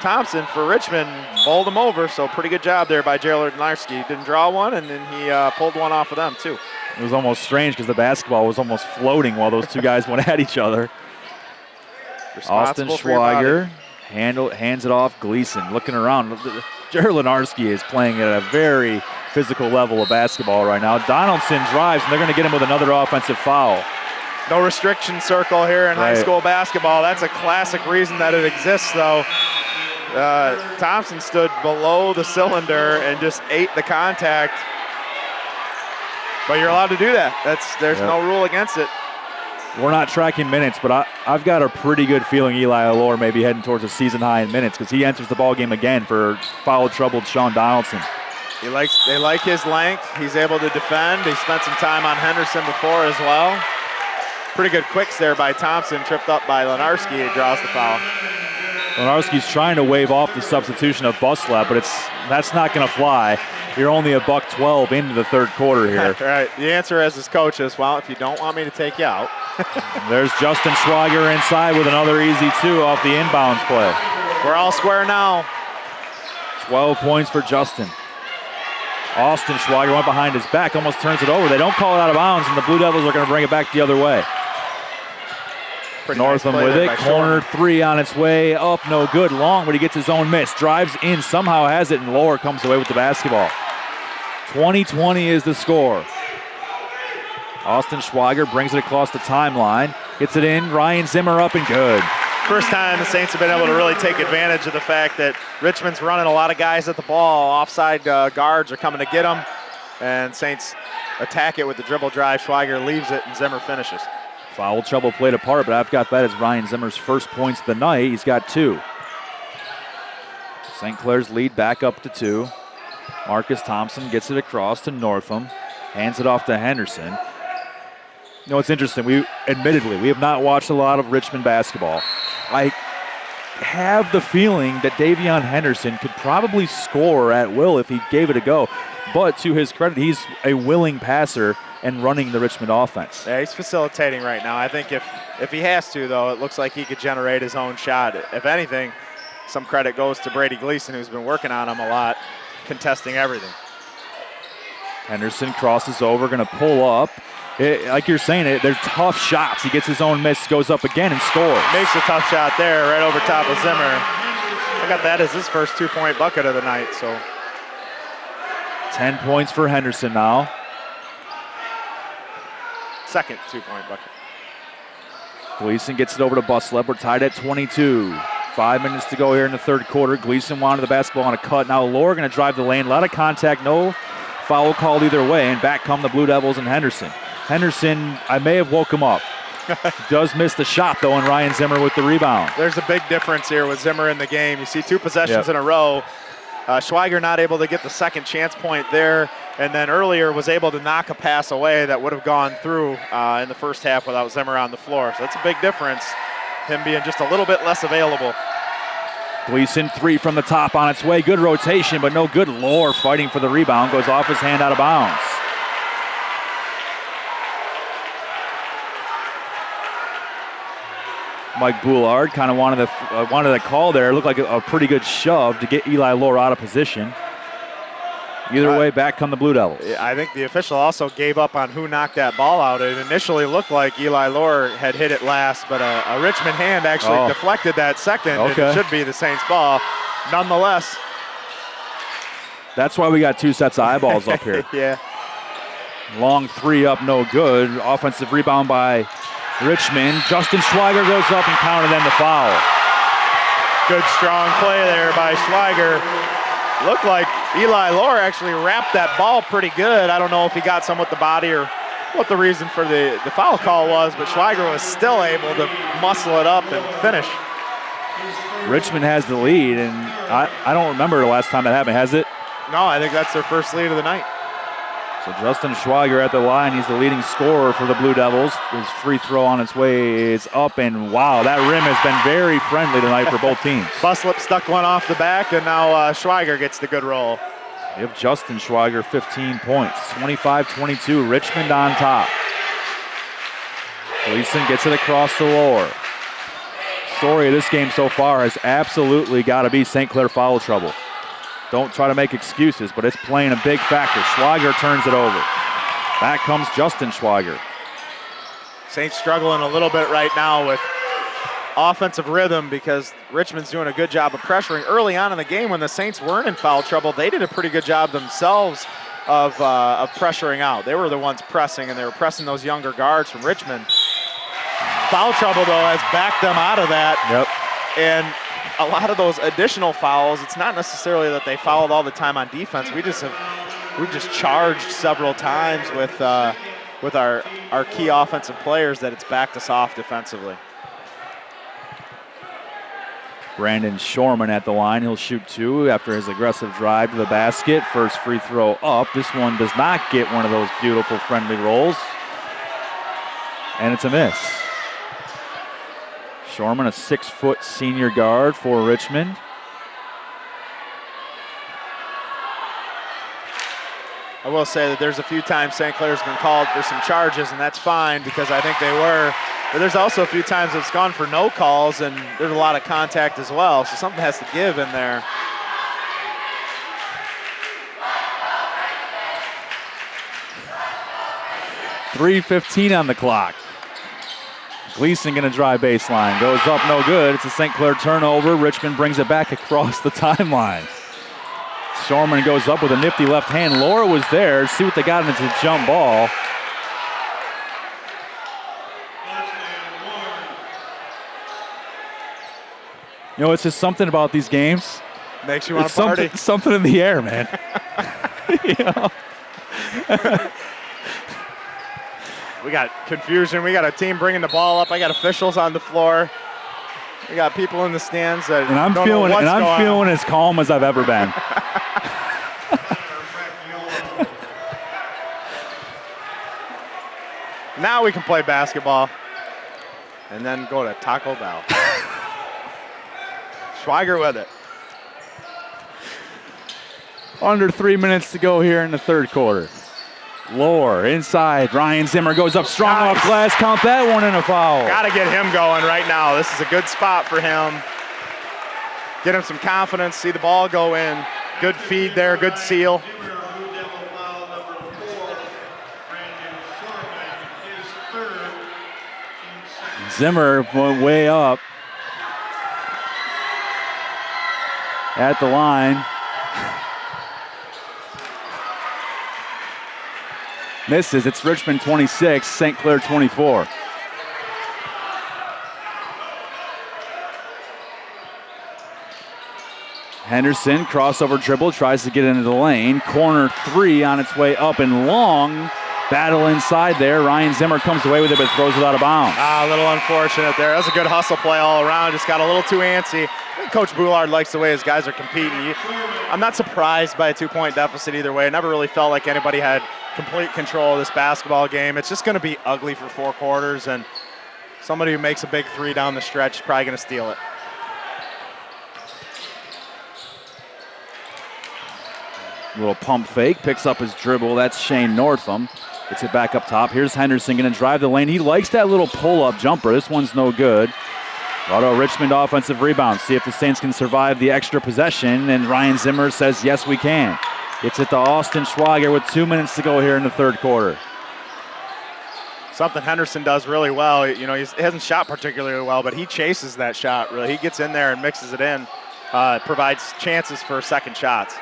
Thompson for Richmond bowled him over. So pretty good job there by Gerald Lenarski. Didn't draw one, and then he pulled one off of them too. It was almost strange because the basketball was almost floating while those two guys went at each other. Austin Schweiger hands it off. Gleason looking around. Jared Lenarski is playing at a very physical level of basketball right now. Donaldson drives, and they're going to get him with another offensive foul. No restriction circle here in high school basketball. That's a classic reason that it exists, though. Thompson stood below the cylinder and just ate the contact. But you're allowed to do that. There's no rule against it. We're not tracking minutes, but I've got a pretty good feeling Eli Allure may be heading towards a season high in minutes because he enters the ball game again for foul-troubled Sean Donaldson. They like his length. He's able to defend. He spent some time on Henderson before as well. Pretty good quicks there by Thompson, tripped up by Lenarski. He draws the foul. Lenarski's trying to wave off the substitution of Buslap, but that's not going to fly. You're only $1:12 into the third quarter here. Right. The answer as his coach is, well, if you don't want me to take you out. There's Justin Schweiger inside with another easy two off the inbounds play. We're all square now. 12 points for Justin. Austin Schweiger went behind his back, almost turns it over. They don't call it out of bounds, and the Blue Devils are going to bring it back the other way. Northam with it, corner three on its way up, no good, long, but he gets his own miss. Drives in, somehow has it, and Lohr comes away with the basketball. 20-20 is the score. Austin Schweiger brings it across the timeline, gets it in, Ryan Zimmer up and good. First time the Saints have been able to really take advantage of the fact that Richmond's running a lot of guys at the ball. Offside guards are coming to get them, and Saints attack it with the dribble drive. Schweiger leaves it, and Zimmer finishes. Foul trouble played a part, but I've got that as Ryan Zimmer's first points of the night. He's got 2. St. Clair's lead back up to 2. Marcus Thompson gets it across to Northam, hands it off to Henderson. You know, it's interesting. We have not watched a lot of Richmond basketball. I have the feeling that Davion Henderson could probably score at will if he gave it a go. But to his credit, he's a willing passer and running the Richmond offense. Yeah, he's facilitating right now. I think if he has to, though, it looks like he could generate his own shot. If anything, some credit goes to Brady Gleason, who's been working on him a lot, contesting everything. Henderson crosses over, going to pull up. Like you're saying, they're tough shots. He gets his own miss, goes up again, and scores. Makes a tough shot there, right over top of Zimmer. I got that as his first 2-point bucket of the night. So 10 points for Henderson now. Second 2-point bucket. Gleason gets it over to Buslep. We're tied at 22. 5 minutes to go here in the third quarter. Gleason wanted the basketball on a cut. Now Lohr going to drive the lane. A lot of contact, no foul called either way, and back come the Blue Devils and Henderson. Henderson, I may have woke him up. Does miss the shot, though, and Ryan Zimmer with the rebound. There's a big difference here with Zimmer in the game. You see 2 possessions in a row. Schweiger not able to get the second chance point there, and then earlier was able to knock a pass away that would have gone through in the first half without Zimmer on the floor. So that's a big difference, him being just a little bit less available. Gleason, 3 from the top on its way. Good rotation, but no good. Lohr fighting for the rebound. Goes off his hand out of bounds. Mike Boulard kind of wanted the call there. It looked like a pretty good shove to get Eli Lohr out of position. Either way, back come the Blue Devils. I think the official also gave up on who knocked that ball out. It initially looked like Eli Lohr had hit it last, but a Richmond hand actually deflected that second. Okay. It should be the Saints ball. Nonetheless. That's why we got 2 sets of eyeballs up here. Yeah. Long 3 up, no good. Offensive rebound by Richmond. Justin Schweiger goes up and counted, then the foul. Good strong play there by Schweiger. Looked like Eli Lohr actually wrapped that ball pretty good. I don't know if he got some with the body or what the reason for the foul call was, but Schweiger was still able to muscle it up and finish. Richmond has the lead, and I don't remember the last time that happened. Has it? No, I think that's their first lead of the night. So Justin Schweiger at the line. He's the leading scorer for the Blue Devils. His free throw on its way is up, and wow, that rim has been very friendly tonight for both teams. Buslip stuck one off the back, and now Schweiger gets the good roll. Give Justin Schweiger 15 points. 25-22, Richmond on top. Gleason gets it across to Lohr. Story of this game so far has absolutely got to be St. Clair foul trouble. Don't try to make excuses, but it's playing a big factor. Schweiger turns it over. Back comes Justin Schweiger. Saints struggling a little bit right now with offensive rhythm because Richmond's doing a good job of pressuring. Early on in the game when the Saints weren't in foul trouble, they did a pretty good job themselves of pressuring out. They were the ones pressing, and they were pressing those younger guards from Richmond. Foul trouble, though, has backed them out of that. Yep. And a lot of those additional fouls, it's not necessarily that they fouled all the time on defense. We've just charged several times with our key offensive players that it's backed us off defensively. Brandon Shorman at the line. He'll shoot 2 after his aggressive drive to the basket. First free throw up. This one does not get one of those beautiful friendly rolls. And it's a miss. Shorman, a 6-foot senior guard for Richmond. I will say that there's a few times St. Clair's been called for some charges, and that's fine because I think they were. But there's also a few times it's gone for no calls, and there's a lot of contact as well, so something has to give in there. .3:15 on the clock. Gleason going to drive baseline. Goes up, no good. It's a St. Clair turnover. Richmond brings it back across the timeline. Shorman goes up with a nifty left hand. Lohr was there. See what they got, and it's a jump ball. You know, it's just something about these games. Makes you want to party. Something in the air, man. You know? We got confusion. We got a team bringing the ball up. I got officials on the floor. We got people in the stands that I'm feeling as calm as I've ever been. Now we can play basketball and then go to Taco Bell. Schweiger with it. Under 3 minutes to go here in the third quarter. Lower, inside. Ryan Zimmer goes up strong off glass. Count that one in a foul. Got to get him going right now. This is a good spot for him. Get him some confidence, see the ball go in. Good feed there, good seal. Zimmer went way up at the line. Misses. It's Richmond 26, St. Clair 24. Henderson, crossover dribble, tries to get into the lane. Corner three on its way up and long. Battle inside there. Ryan Zimmer comes away with it, but throws it out of bounds. A little unfortunate there. That was a good hustle play all around. Just got a little too antsy. I think Coach Boulard likes the way his guys are competing. I'm not surprised by a 2-point deficit either way. I never really felt like anybody had complete control of this basketball game. It's just going to be ugly for 4 quarters, and somebody who makes a big three down the stretch is probably going to steal it. Little pump fake, picks up his dribble. That's Shane Northam. Gets it back up top. Here's Henderson going to drive the lane. He likes that little pull-up jumper. This one's no good. Auto Richmond offensive rebound. See if the Saints can survive the extra possession. And Ryan Zimmer says, yes, we can. It's at the Austin Schwager with 2 minutes to go here in the third quarter. Something Henderson does really well. You know, he hasn't shot particularly well, but he chases that shot, really. He gets in there and mixes it in. Provides chances for second shots.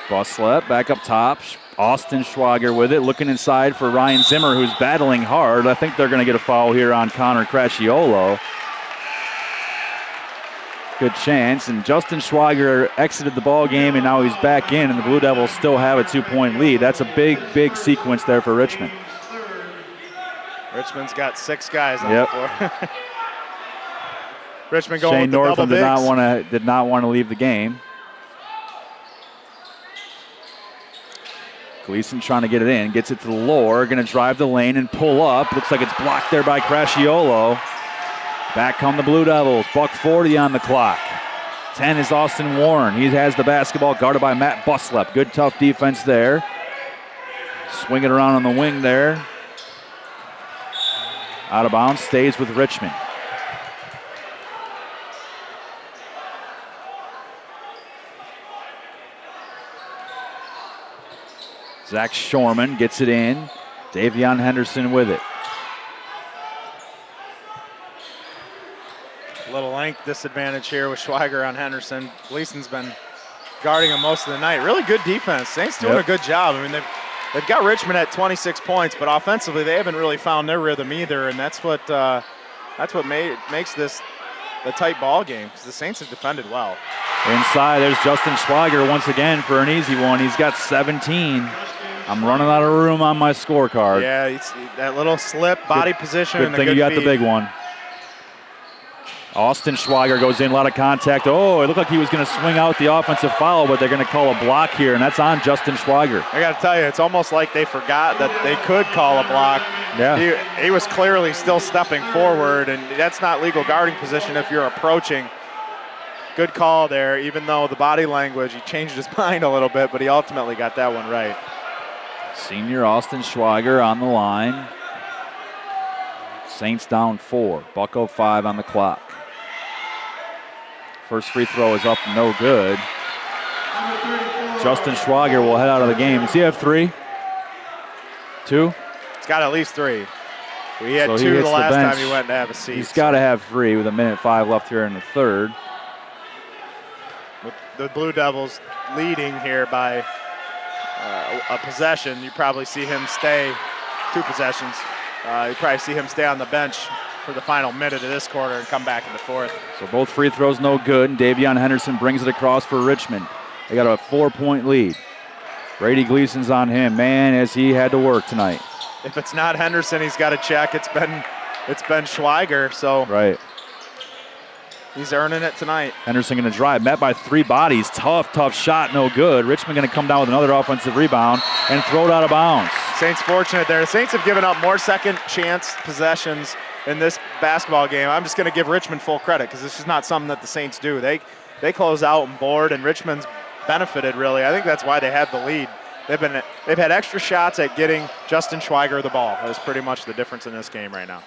Buslep back up top. Austin Schwager with it, looking inside for Ryan Zimmer, who's battling hard. I think they're going to get a foul here on Connor Crasciolo. Good chance, and Justin Schwager exited the ball game, and now he's back in, and the Blue Devils still have a 2-point lead. That's a big, big sequence there for Richmond. Richmond's got 6 guys on the floor. Richmond going Shane with the Northam double bigs. did not want to leave the game. Gleason trying to get it in, gets it to the lower, going to drive the lane and pull up. Looks like it's blocked there by Crasciolo. Back come the Blue Devils, $1:40 on the clock. 10 is Austin Warren. He has the basketball guarded by Matt Buslep. Good tough defense there. Swing it around on the wing there. Out of bounds, stays with Richmond. Zach Shorman gets it in. Davion Henderson with it. A little length disadvantage here with Schwager on Henderson. Gleason's been guarding him most of the night. Really good defense. Saints doing a good job. I mean, they've got Richmond at 26 points, but offensively they haven't really found their rhythm either, and that's what makes this a tight ball game, because the Saints have defended well. Inside, there's Justin Schwager once again for an easy one. He's got 17. I'm running out of room on my scorecard. Yeah, that little slip, body position, and good thing you got the big one. Austin Schwager goes in, a lot of contact. Oh, it looked like he was going to swing out the offensive foul, but they're going to call a block here, and that's on Justin Schwager. I got to tell you, it's almost like they forgot that they could call a block. Yeah. He was clearly still stepping forward, and that's not legal guarding position if you're approaching. Good call there, even though the body language, he changed his mind a little bit, but he ultimately got that one right. Senior Austin Schwager on the line. Saints down 4, $1:05 on the clock. First free throw is up, no good. Justin Schwager will head out of the game. Does he have 3? 2? He's got at least 3. We had 2 the last time he went to have a seat. He's got to have 3 with 1:05 left here in the third. With the Blue Devils leading here by a possession, you probably see him stay 2 possessions. You probably see him stay on the bench for the final minute of this quarter and come back in the fourth. So both free throws no good, and Davion Henderson brings it across for Richmond. They got a 4-point lead. Brady Gleason's on him. Man, as he had to work tonight. If it's not Henderson, he's got to check. It's been Schwager, so right. He's earning it tonight. Henderson going to drive, met by 3 bodies. Tough shot, no good. Richmond going to come down with another offensive rebound and throw it out of bounds. Saints fortunate there. The Saints have given up more second chance possessions in this basketball game. I'm just going to give Richmond full credit, because this is not something that the Saints do. They close out and board, and Richmond's benefited, really. I think that's why they had the lead. They've had extra shots at getting Justin Schweiger the ball. That's pretty much the difference in this game right now.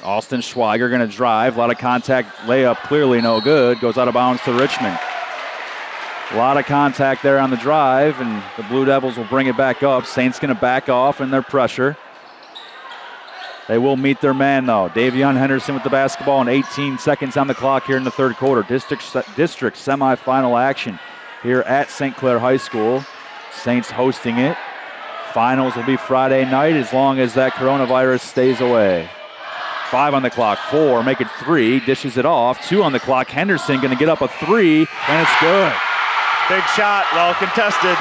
Austin Schweiger going to drive. A lot of contact. Layup clearly no good. Goes out of bounds to Richmond. A lot of contact there on the drive, and the Blue Devils will bring it back up. Saints going to back off in their pressure. They will meet their man, though. Davion Henderson with the basketball and 18 seconds on the clock here in the third quarter. District semifinal action here at St. Clair High School. Saints hosting it. Finals will be Friday night as long as that coronavirus stays away. 5 on the clock, 4, make it 3, dishes it off. 2 on the clock, Henderson going to get up a 3, and it's good. Big shot, well contested.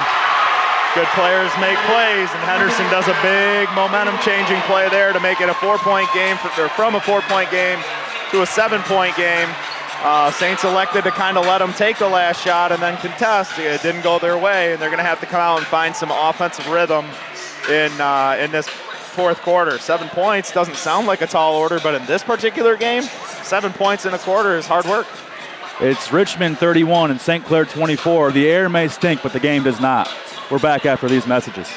Good players make plays, and Henderson does a big momentum-changing play there to make it a 4-point game, from a 4-point game to a 7-point game. Saints elected to kind of let them take the last shot and then contest. It didn't go their way, and they're going to have to come out and find some offensive rhythm in this fourth quarter. 7 points doesn't sound like a tall order, but in this particular game, 7 points in a quarter is hard work. It's Richmond 31 and St. Clair 24. The air may stink, but the game does not. We're back after these messages.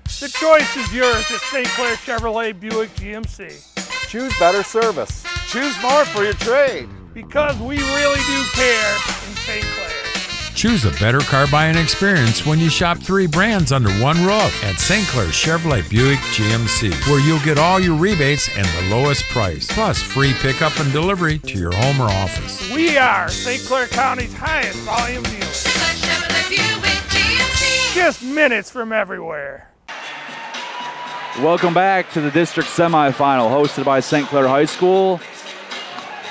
The choice is yours at St. Clair Chevrolet Buick GMC. Choose better service. Choose more for your trade. Because we really do care in St. Clair. Choose a better car buying experience when you shop 3 brands under one roof at St. Clair Chevrolet Buick GMC, where you'll get all your rebates and the lowest price, plus free pickup and delivery to your home or office. We are St. Clair County's highest volume dealer. Chevrolet Buick GMC. Just minutes from everywhere. Welcome back to the district semifinal hosted by St. Clair High School.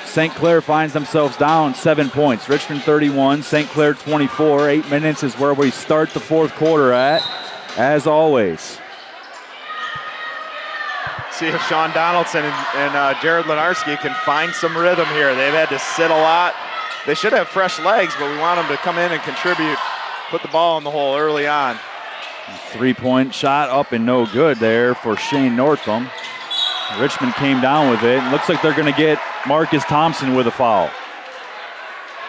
St. Clair finds themselves down 7 points. Richmond 31, St. Clair 24. 8 minutes is where we start the fourth quarter at, as always. See if Sean Donaldson and Jared Lenarski can find some rhythm here. They've had to sit a lot. They should have fresh legs, but we want them to come in and contribute, put the ball in the hole early on. 3-point shot up and no good there for Shane Northam. Richmond came down with it, and looks like they're going to get Marcus Thompson with a foul.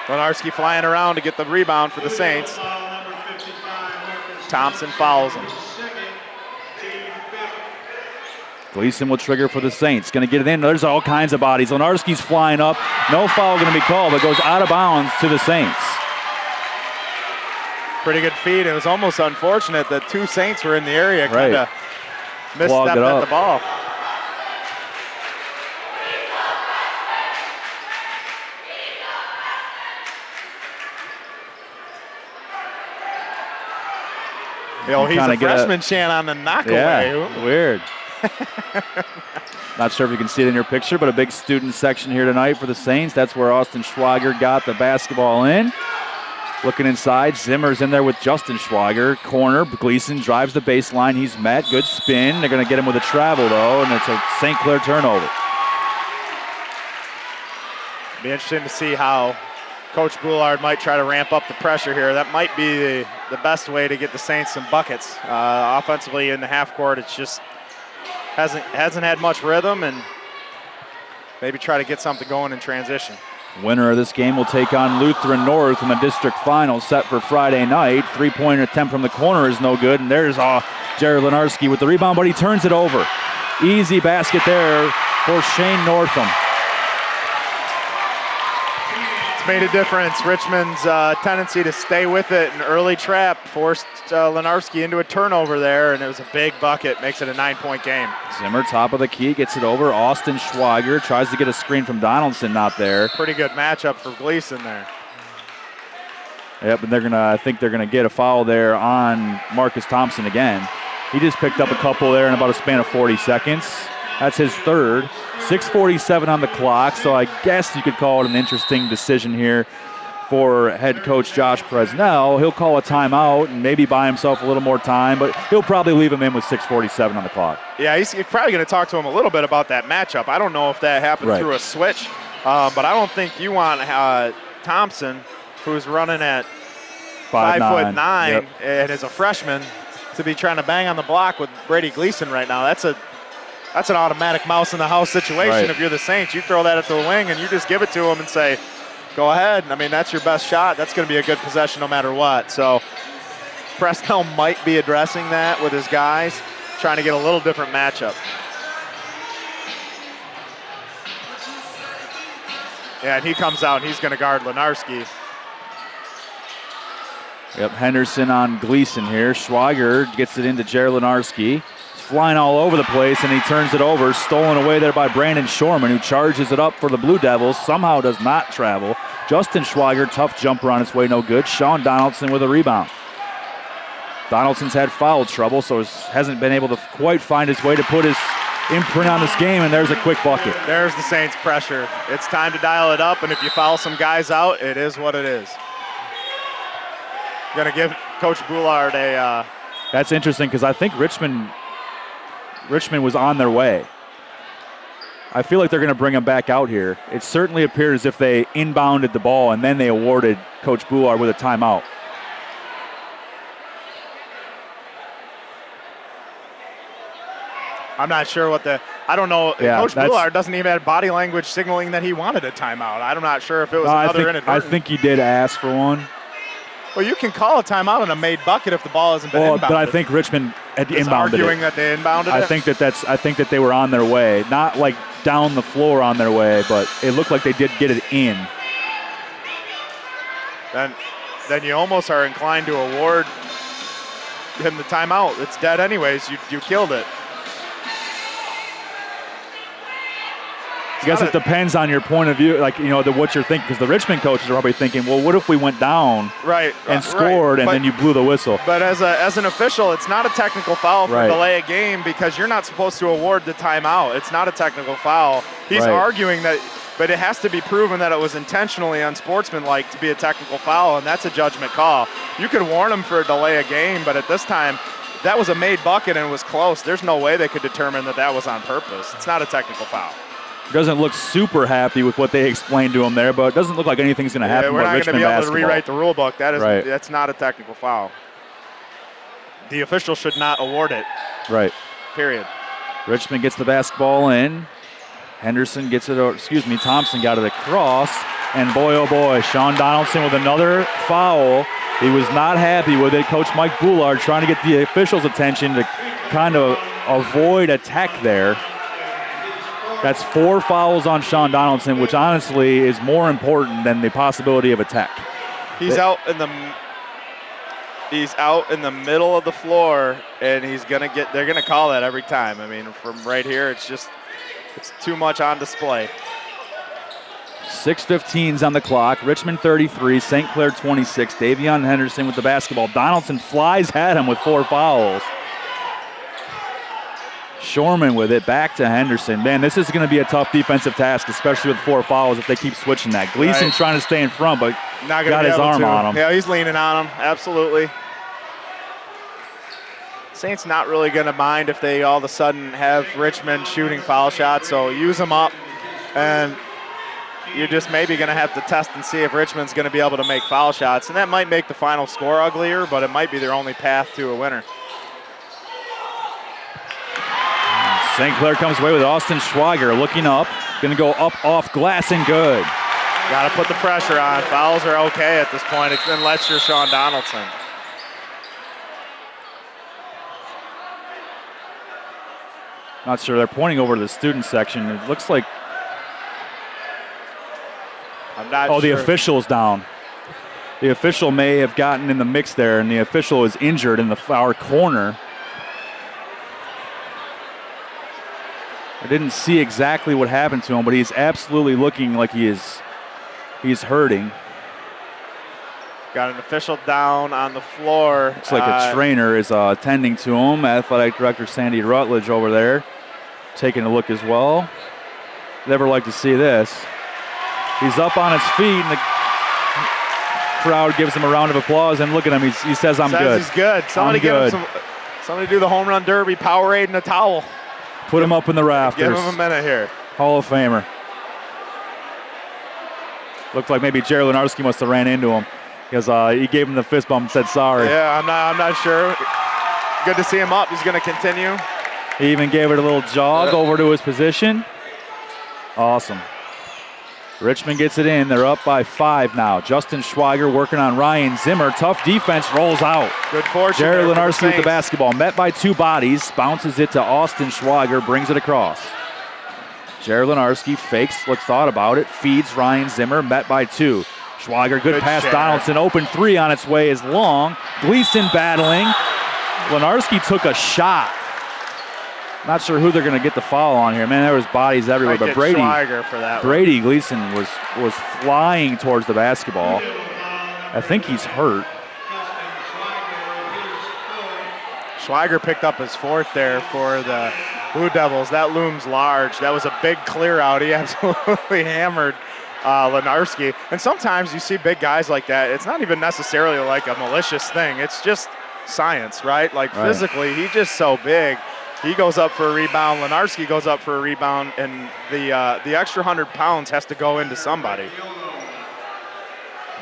Lenarski flying around to get the rebound for the Saints. Thompson fouls him. Gleason will trigger for the Saints. Going to get it in. There's all kinds of bodies. Lenarski's flying up. No foul going to be called, but goes out of bounds to the Saints. Pretty good feed. It was almost unfortunate that 2 Saints were in the area, kind of misstepped at the ball. He's a freshman chant on the knockaway. Yeah, weird. Not sure if you can see it in your picture, but a big student section here tonight for the Saints. That's where Austin Schweiger got the basketball in. Looking inside, Zimmer's in there with Justin Schweiger. Corner, Gleason drives the baseline. He's met. Good spin. They're going to get him with a travel, though, and it's a St. Clair turnover. Be interesting to see how Coach Boulard might try to ramp up the pressure here. That might be the best way to get the Saints some buckets. Offensively in the half court, it's just hasn't had much rhythm, and maybe try to get something going in transition. Winner of this game will take on Lutheran North in the district final set for Friday night. 3-point attempt from the corner is no good, and there's Jared Lenarski with the rebound, but he turns it over. Easy basket there for Shane Northam. It's made a difference. Richmond's tendency to stay with it, an early trap forced Lenarski into a turnover there, and it was a big bucket, makes it a 9-point game. Zimmer, top of the key, gets it over. Austin Schweiger tries to get a screen from Donaldson, not there. Pretty good matchup for Gleason there. Yep, and I think they're gonna get a foul there on Marcus Thompson again. He just picked up a couple there in about a span of 40 seconds. That's his third. 6:47 on the clock, so I guess you could call it an interesting decision here for head coach Josh Presnell. He'll call a timeout and maybe buy himself a little more time, but he'll probably leave him in with 6:47 on the clock. Yeah, he's probably going to talk to him a little bit about that matchup. I don't know if that happened through a switch, but I don't think you want Thompson, who's running at 5'9" and is a freshman, to be trying to bang on the block with Brady Gleason right now. That's an automatic mouse in the house situation. If you're the Saints, you throw that at the wing and you just give it to him and say, go ahead. I mean, that's your best shot. That's going to be a good possession no matter what. So Presnell might be addressing that with his guys, trying to get a little different matchup. Yeah, and he comes out and he's going to guard Lenarski. Yep, Henderson on Gleason here. Schwager gets it into Jared Lenarski. He's flying all over the place, and he turns it over. Stolen away there by Brandon Shorman, who charges it up for the Blue Devils. Somehow does not travel. Justin Schwager, tough jumper on its way, no good. Sean Donaldson with a rebound. Donaldson's had foul trouble, so hasn't been able to quite find his way to put his imprint on this game, and there's a quick bucket. There's the Saints pressure. It's time to dial it up, and if you foul some guys out, it is what it is. Going to give Coach Boulard a... That's interesting because I think Richmond was on their way. I feel like they're going to bring him back out here. It certainly appeared as if they inbounded the ball and then they awarded Coach Boulard with a timeout. I'm not sure what I don't know. Yeah, Coach Boulard doesn't even have body language signaling that he wanted a timeout. I'm not sure if it was another inadvertent. I think he did ask for one. Well, you can call a timeout on a made bucket if the ball hasn't been inbounded. But I think Richmond had inbounded arguing that they inbounded it? I think that they were on their way. Not like down the floor on their way, but it looked like they did get it in. Then you almost are inclined to award him the timeout. It's dead anyways. You killed it. I guess it depends on your point of view, like, what you're thinking, because the Richmond coaches are probably thinking, well, what if we went down and scored and then you blew the whistle? But as an official, it's not a technical foul for delay a game because you're not supposed to award the timeout. It's not a technical foul. He's arguing that, but it has to be proven that it was intentionally unsportsmanlike to be a technical foul, and that's a judgment call. You could warn him for a delay a game, but at this time, that was a made bucket and it was close. There's no way they could determine that was on purpose. It's not a technical foul. Doesn't look super happy with what they explained to him there, but it doesn't look like anything's going to happen with Richmond basketball. We're not going to be able to rewrite the rule book. That's not a technical foul. The official should not award it. Right. Period. Richmond gets the basketball in. Henderson gets it, Thompson got it across. And boy, oh boy, Sean Donaldson with another foul. He was not happy with it. Coach Mike Boulard trying to get the officials' attention to kind of avoid a tech there. That's 4 fouls on Sean Donaldson, which honestly is more important than the possibility of a tech. He's out in the middle of the floor, and they're gonna call that every time. I mean, from right here, it's too much on display. 6:15's on the clock. Richmond 33, St. Clair 26. Davion Henderson with the basketball. Donaldson flies at him with 4 fouls. Shorman with it, back to Henderson. Man, this is going to be a tough defensive task, especially with 4 fouls if they keep switching that. Gleason trying to stay in front, but got his arm on him. Yeah, he's leaning on him, absolutely. Saints not really going to mind if they all of a sudden have Richmond shooting foul shots, so use them up, and you're just maybe going to have to test and see if Richmond's going to be able to make foul shots, and that might make the final score uglier, but it might be their only path to a winner. St. Clair comes away with Austin Schwager looking up. Going to go up off glass and good. Got to put the pressure on. Fouls are okay at this point unless you're Sean Donaldson. Not sure. They're pointing over to the student section. It looks like... I'm not sure. The official's down. The official may have gotten in the mix there, and the official is injured in the far corner. I didn't see exactly what happened to him, but he's absolutely looking like he's hurting. Got an official down on the floor. Looks like a trainer is attending to him. Athletic Director Sandy Rutledge over there taking a look as well. Never like to see this. He's up on his feet, and the crowd gives him a round of applause. And look at him, he says, I'm good. He's good. Somebody do the home run derby, Powerade, and a towel. Put him up in the rafters. Give him a minute here. Hall of Famer. Looked like maybe Jared Lenarski must have ran into him because he gave him the fist bump and said sorry. Yeah, I'm not sure. Good to see him up. He's going to continue. He even gave it a little jog over to his position. Awesome. Richmond gets it in. They're up by 5 now. Justin Schweiger working on Ryan Zimmer. Tough defense, rolls out. Good fortune. Jared there for Lenarski with the Saints. basketball. Met by 2 bodies. Bounces it to Austin Schweiger. Brings it across. Jared Lenarski fakes, looks thought about it. Feeds Ryan Zimmer. Met by 2. Schweiger, good pass. share. Donaldson, open 3 on its way is long. Gleason battling. Lenarski took a shot. Not sure who they're going to get the foul on here. Man, there was bodies everywhere. Might But get Schweiger for that one. Brady Gleason was flying towards the basketball. I think he's hurt. Schweiger picked up his 4th there for the Blue Devils. That looms large. That was a big clear out. He absolutely hammered Lenarski. And sometimes you see big guys like that. It's not even necessarily like a malicious thing. It's just science, right? Like physically, he's just so big. He goes up for a rebound. Lenarski goes up for a rebound, and the extra 100 pounds has to go into somebody.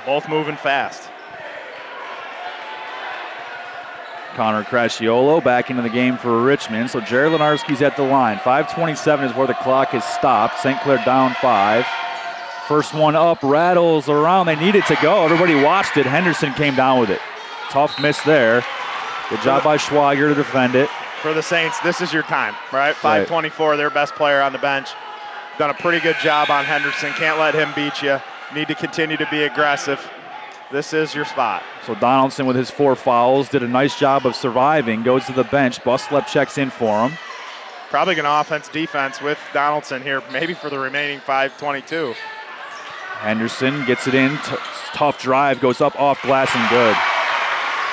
Both moving fast. Connor Crasciolo back into the game for Richmond. So Jared Lenarski's at the line. 5:27 is where the clock has stopped. St. Clair down 5. First one up, rattles around. They need it to go. Everybody watched it. Henderson came down with it. Tough miss there. Good job by Schweiger to defend it. For the Saints, this is your time, right? 5:24, their best player on the bench. Done a pretty good job on Henderson. Can't let him beat you. Need to continue to be aggressive. This is your spot. So Donaldson with his 4 fouls did a nice job of surviving. Goes to the bench. Buslep checks in for him. Probably going to offense-defense with Donaldson here, maybe for the remaining 5:22. Henderson gets it in. Tough drive. Goes up off glass and good.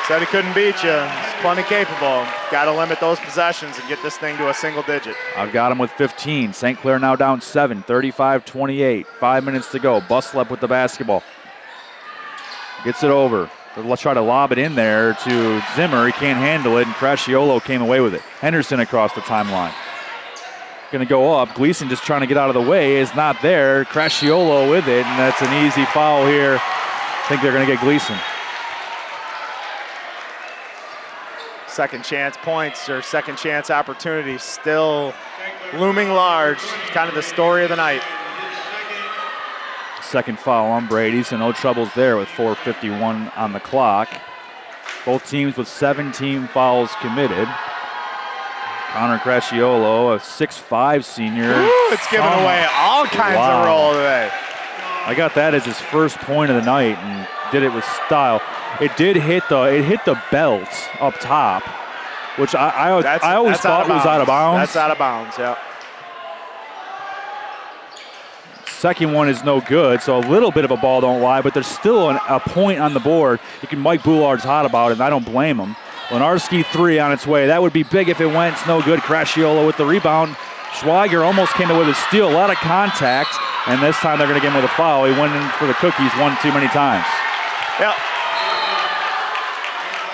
Said he couldn't beat you. He's plenty capable. Got to limit those possessions and get this thing to a single digit. I've got him with 15. St. Clair now down 7, 35-28. 5 minutes to go. Buslep with the basketball. Gets it over. Let's try to lob it in there to Zimmer. He can't handle it, and Crasciolo came away with it. Henderson across the timeline. Going to go up. Gleason just trying to get out of the way. Is not there. Crasciolo with it, and that's an easy foul here. I think they're going to get Gleason. Second chance points or second chance opportunities still looming large. It's kind of the story of the night. Second foul on Brady, so no troubles there with 4:51 on the clock. Both teams with 17 fouls committed. Connor Crasciolo, a 6'5" senior. Ooh, it's giving away all kinds of roll today. I got that as his first point of the night and did it with style. It did hit the belt up top, which I always thought was out of bounds. That's out of bounds, yeah. Second one is no good, so a little bit of a ball don't lie, but there's still a point on the board. Mike Boulard's hot about it, and I don't blame him. Lenarski 3 on its way. That would be big if it went. It's no good. Crasciolo with the rebound. Schweiger almost came in with a steal. A lot of contact, and this time they're going to get him with a foul. He went in for the cookies one too many times. Yep.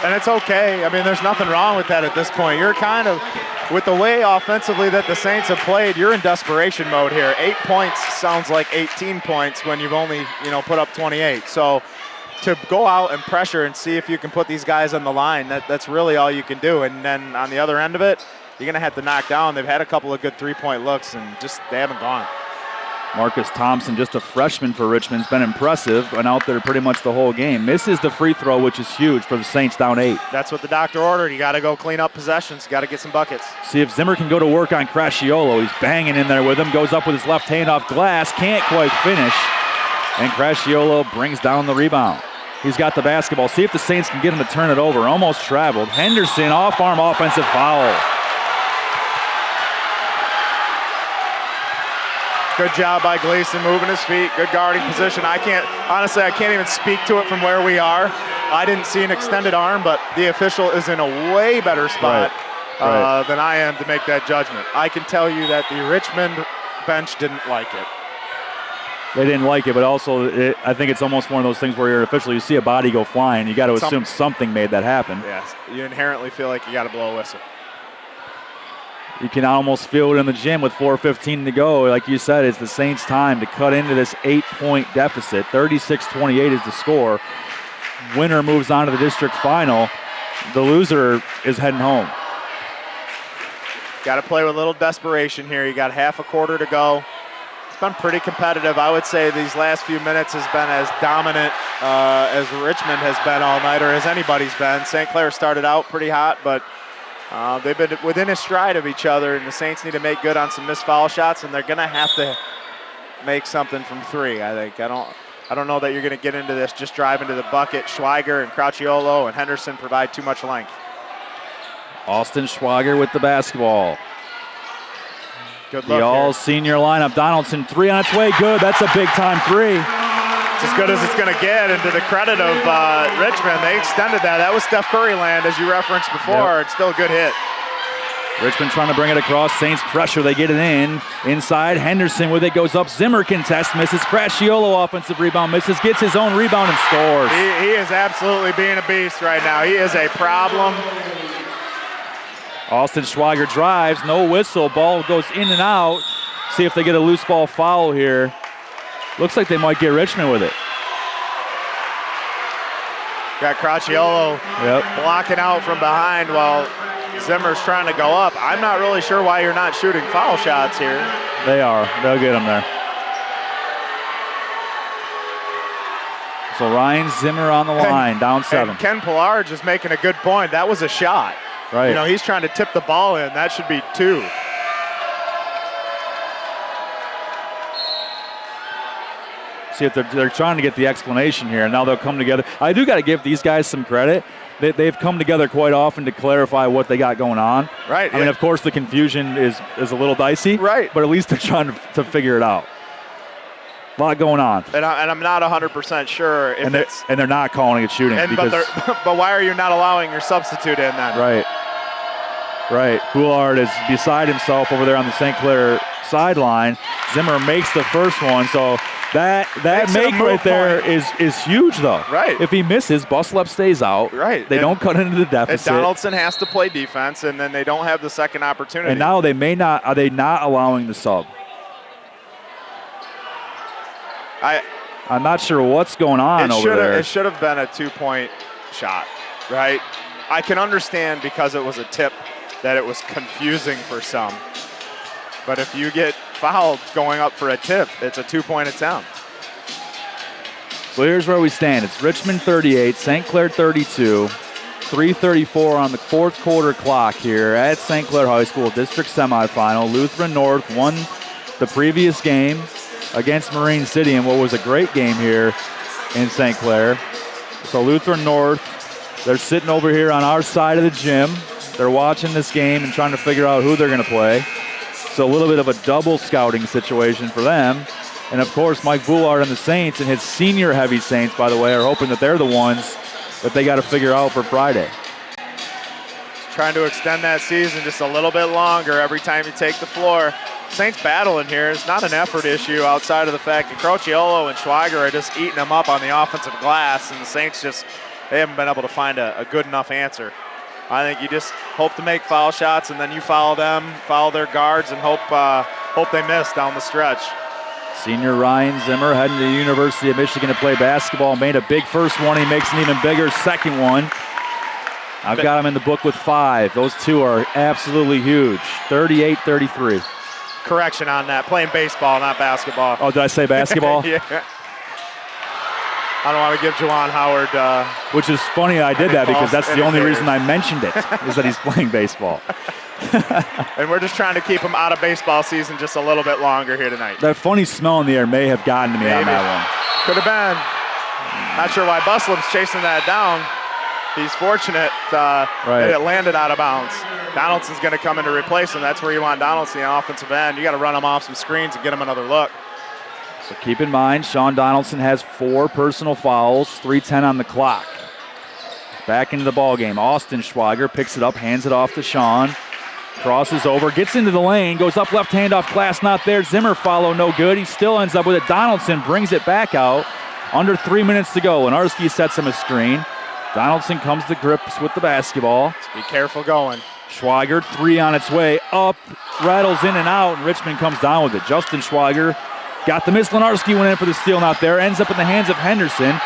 And it's okay. I mean, there's nothing wrong with that at this point. You're kind of, with the way offensively that the Saints have played, you're in desperation mode here. 8 points sounds like 18 points when you've only, put up 28. So to go out and pressure and see if you can put these guys on the line, that's really all you can do. And then on the other end of it, you're going to have to knock down. They've had a couple of good three-point looks, and just they haven't gone. Marcus Thompson, just a freshman for Richmond, has been impressive and out there pretty much the whole game. Misses the free throw, which is huge for the Saints down 8. That's what the doctor ordered. You got to go clean up possessions. You got to get some buckets. See if Zimmer can go to work on Crasciolo. He's banging in there with him. Goes up with his left hand off glass. Can't quite finish. And Crasciolo brings down the rebound. He's got the basketball. See if the Saints can get him to turn it over. Almost traveled. Henderson, off-arm offensive foul. Good job by Gleason moving his feet. Good guarding position. I can't even speak to it from where we are. I didn't see an extended arm, but the official is in a way better spot than I am to make that judgment. I can tell you that the Richmond bench didn't like it. They didn't like it, but also I think it's almost one of those things where you're an official, you see a body go flying, you got to assume something made that happen. Yes, you inherently feel like you got to blow a whistle. You can almost feel it in the gym with 4:15 to go. Like you said, it's the Saints' time to cut into this 8-point deficit. 36-28 is the score. Winner moves on to the district final. The loser is heading home. Got to play with a little desperation here. You got half a quarter to go. been pretty competitive. I would say these last few minutes has been as dominant as Richmond has been all night, or as anybody's been. St. Clair started out pretty hot, but they've been within a stride of each other, and the Saints need to make good on some missed foul shots, and they're going to have to make something from three, I think. I don't know that you're going to get into this just driving to the bucket. Schweiger and Crouciolo and Henderson provide too much length. Austin Schweiger with the basketball. Good luck the all-senior lineup. Donaldson, three on its way. Good. That's a big-time three. It's as good as it's going to get, and to the credit of Richmond, they extended that. That was Steph Curry land, as you referenced before. Yep. It's still a good hit. Richmond trying to bring it across. Saints pressure. They get it in. Inside, Henderson with it. Goes up. Zimmer contest. Misses. Crouciolo offensive rebound. Misses. Gets his own rebound and scores. He is absolutely being a beast right now. He is a problem. Austin Schweiger drives, no whistle, ball goes in and out. See if they get a loose ball foul here. Looks like they might get Richmond with it. Got Crouciolo blocking out from behind while Zimmer's trying to go up. I'm not really sure why you're not shooting foul shots here. They are. They'll get them there. So Ryan Zimmer on the line, down 7. And Ken Pillar just making a good point. That was a shot. Right. You know, he's trying to tip the ball in. That should be 2. See if they're trying to get the explanation here, and now they'll come together. I do got to give these guys some credit. They've come together quite often to clarify what they got going on. Right. I mean, of course, the confusion is a little dicey. Right. But at least they're trying to figure it out. A lot going on. And I'm not 100% sure if they're not calling it shooting. But why are you not allowing your substitute in then? Right. Right. Boulard is beside himself over there on the St. Clair sideline. Zimmer makes the first one, so that make right there is huge, though. Right. If he misses, Buslep stays out. Right. They don't cut into the deficit. And Donaldson has to play defense, and then they don't have the second opportunity. And now are they not allowing the sub? I'm not sure what's going on over there. It should have been a 2-point shot, right? I can understand because it was a tip that it was confusing for some. But if you get fouled going up for a tip, it's a 2-point attempt. So here's where we stand. It's Richmond 38, St. Clair 32, 3:34 on the fourth quarter clock here at St. Clair High School district semifinal. Lutheran North won the previous game against Marine City in what was a great game here in St. Clair. So Lutheran North, they're sitting over here on our side of the gym. They're watching this game and trying to figure out who they're going to play. So a little bit of a double scouting situation for them. And of course, Mike Boulard and the Saints and his senior heavy Saints, by the way, are hoping that they're the ones that they got to figure out for Friday. Trying to extend that season just a little bit longer every time you take the floor. Saints battling here. It's not an effort issue outside of the fact that Crouciolo and Schweiger are just eating them up on the offensive glass, and the Saints they haven't been able to find a good enough answer. I think you just hope to make foul shots, and then you foul them, foul their guards, and hope they miss down the stretch. Senior Ryan Zimmer heading to the University of Michigan to play basketball. Made a big first one. He makes an even bigger second one. I've got him in the book with 5. Those two are absolutely huge. 38-33. Correction on that. Playing baseball, not basketball. Oh, did I say basketball? Yeah. I don't want to give Juwan Howard... Which is funny I did that because that's the only reason I mentioned it, is that he's playing baseball. And we're just trying to keep him out of baseball season just a little bit longer here tonight. That funny smell in the air may have gotten to me on that one. Could have been. Not sure why Buslam's chasing that down. He's fortunate that it landed out of bounds. Donaldson's going to come in to replace him. That's where you want Donaldson, the offensive end. You got to run him off some screens and get him another look. So keep in mind, Sean Donaldson has 4 personal fouls, 3:10 on the clock. Back into the ball game. Austin Schweiger picks it up, hands it off to Sean. Crosses over, gets into the lane, goes up left hand off glass, not there. Zimmer follow, no good. He still ends up with it. Donaldson brings it back out. Under 3 minutes to go. Lenarski sets him a screen. Donaldson comes to grips with the basketball. Let's be careful going. Schweiger, 3 on its way up, rattles in and out, and Richmond comes down with it. Justin Schweiger got the miss. Lenarski went in for the steal, not there. Ends up in the hands of Henderson.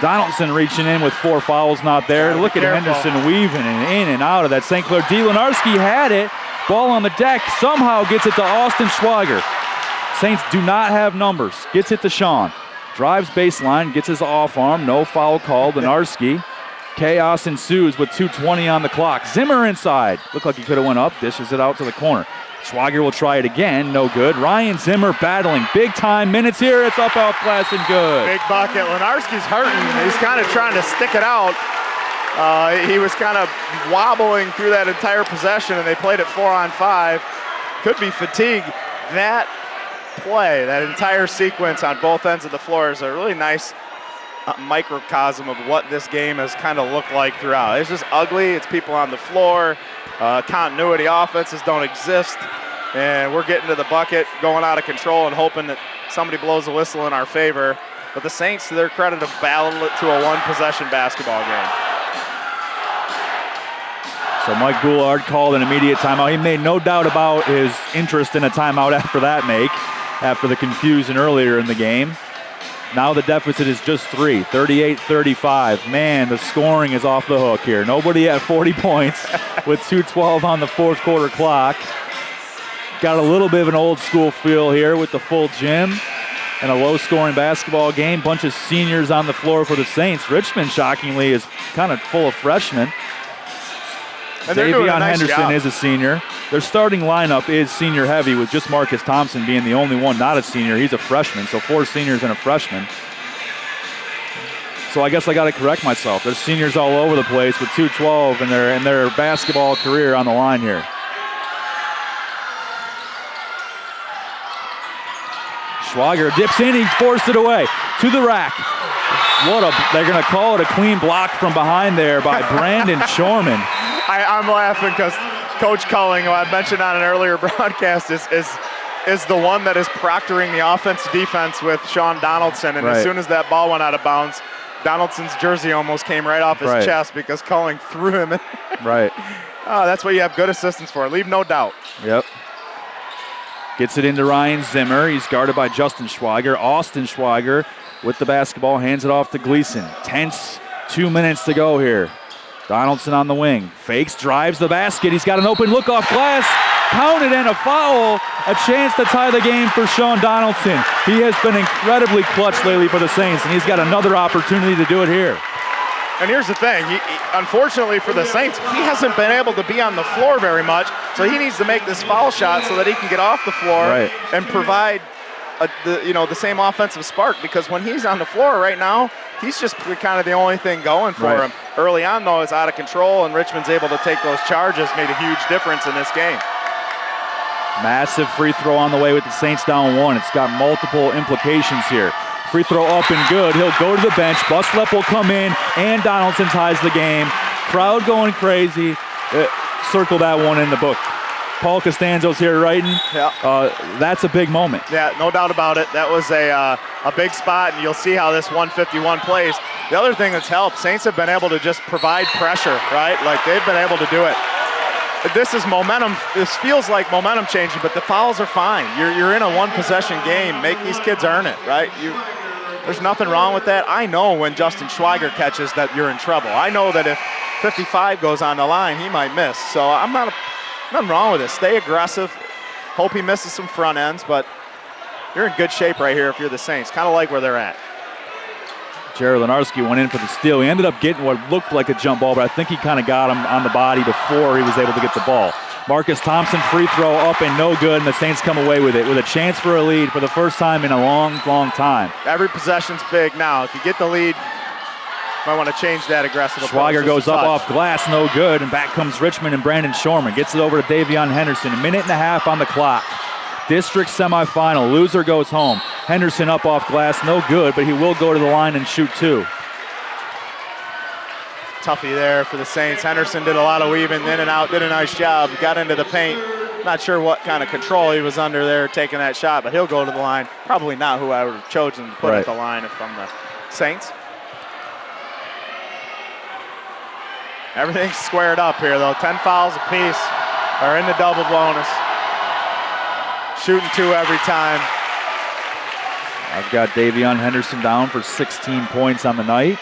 Donaldson reaching in with 4 fouls, not there. Look at Henderson weaving in and out of that St. Clair D. Lenarski had it. Ball on the deck, somehow gets it to Austin Schweiger. Saints do not have numbers. Gets it to Sean. Drives baseline, gets his off arm. No foul called. Lenarski. Chaos ensues with 2:20 on the clock. Zimmer inside. Looked like he could have went up. Dishes it out to the corner. Schwager will try it again. No good. Ryan Zimmer battling. Big time minutes here. It's up off glass and good. Big bucket. Lenarski's hurting. He's kind of trying to stick it out. He was kind of wobbling through that entire possession, and they played it 4-on-5. Could be fatigue. That play, that entire sequence on both ends of the floor is a really nice microcosm of what this game has kind of looked like throughout. It's just ugly. It's people on the floor. Continuity offenses don't exist. And we're getting to the bucket, going out of control and hoping that somebody blows a whistle in our favor. But the Saints, to their credit, have battled it to a one-possession basketball game. So Mike Goulart called an immediate timeout. He made no doubt about his interest in a timeout after that make, after the confusion earlier in the game. Now the deficit is just 3, 38-35. Man, the scoring is off the hook here. Nobody at 40 points with 2:12 on the fourth quarter clock. Got a little bit of an old school feel here with the full gym and a low scoring basketball game. Bunch of seniors on the floor for the Saints. Richmond, shockingly, is kind of full of freshmen. And they're doing a Davion nice Henderson job. is a senior. Their starting lineup is senior heavy, with just Marcus Thompson being the only one not a senior. He's a freshman, so 4 seniors and a freshman. So I guess I got to correct myself. There's seniors all over the place with 2:12 and their basketball career on the line here. Schwager dips in, he forced it away to the rack. They're going to call it a clean block from behind there by Brandon Shorman. I'm laughing because Coach Culling, who I mentioned on an earlier broadcast, is the one that is proctoring the offense-defense with Sean Donaldson. And Right. as soon as that ball went out of bounds, Donaldson's jersey almost came right off his Right. chest because Culling threw him in. Right. That's what you have good assistants for. Leave no doubt. Yep. Gets it into Ryan Zimmer. He's guarded by Justin Schwager. Austin Schwager with the basketball, hands it off to Gleason. Tense 2 minutes to go here. Donaldson on the wing. Fakes, drives the basket. He's got an open look off glass. Counted and a foul. A chance to tie the game for Sean Donaldson. He has been incredibly clutch lately for the Saints, and he's got another opportunity to do it here. And here's the thing. Unfortunately for the Saints, he hasn't been able to be on the floor very much, so he needs to make this foul shot so that he can get off the floor Right. and provide the same offensive spark, because when he's on the floor right now, he's just kind of the only thing going for Right. him. Early on, though, it's out of control, and Richmond's able to take those charges, made a huge difference in this game. Massive free throw on the way with the Saints down 1. It's got multiple implications here. Free throw up and good. He'll go to the bench. Buslep will come in, and Donaldson ties the game. Crowd going crazy. Circle that one in the book. Paul Costanzo's here writing. Yeah. That's a big moment. Yeah, no doubt about it. That was a big spot, and you'll see how this 151 plays. The other thing that's helped, Saints have been able to just provide pressure, right? Like, they've been able to do it. This is momentum. This feels like momentum changing, but the fouls are fine. You're in a one-possession game. Make these kids earn it, right? There's nothing wrong with that. I know when Justin Schwager catches that you're in trouble. I know that if 55 goes on the line, he might miss. So nothing wrong with it. Stay aggressive. Hope he misses some front ends, but you're in good shape right here if you're the Saints. Kind of like where they're at. Jared Lenarski went in for the steal. He ended up getting what looked like a jump ball, but I think he kind of got him on the body before he was able to get the ball. Marcus Thompson free throw up and no good, and the Saints come away with it with a chance for a lead for the first time in a long, long time. Every possession's big now. If you get the lead, you might want to change that aggressive approach. Schwager goes up off glass, no good, and back comes Richmond and Brandon Shorman. Gets it over to Davion Henderson. 1.5 minutes on the clock. District semifinal. Loser goes home. Henderson up off glass, no good, but he will go to the line and shoot 2. Toughie there for the Saints. Henderson did a lot of weaving in and out, did a nice job. Got into the paint. Not sure what kind of control he was under there taking that shot, but he'll go to the line. Probably not who I would have chosen to put at the line if I'm the Saints. Everything's squared up here, though. 10 fouls apiece are in the double bonus. Shooting 2 every time. I've got Davion Henderson down for 16 points on the night.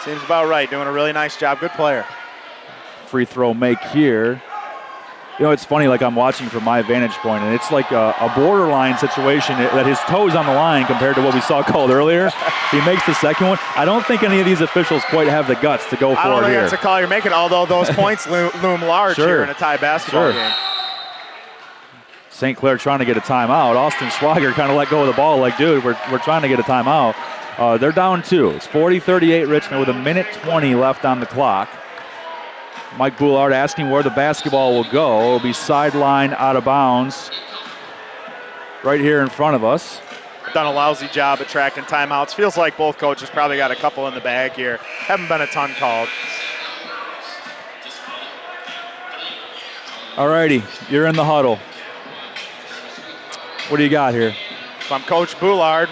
Seems about right. Doing a really nice job. Good player. Free throw make here. You know, it's funny, like I'm watching from my vantage point, and it's like a borderline situation that his toe's on the line compared to what we saw called earlier. He makes the second one. I don't think any of these officials quite have the guts to go for it here. I don't think that's a call you're making, although those points loom large here in a tie basketball game. St. Clair trying to get a timeout. Austin Schwager kind of let go of the ball like, dude, we're trying to get a timeout. They're down 2. It's 40-38 Richmond with 1:20 left on the clock. Mike Boulard asking where the basketball will go. It'll be sidelined out of bounds right here in front of us. Done a lousy job at tracking timeouts. Feels like both coaches probably got a couple in the bag here. Haven't been a ton called. All righty, you're in the huddle. What do you got here? If I'm Coach Boulard,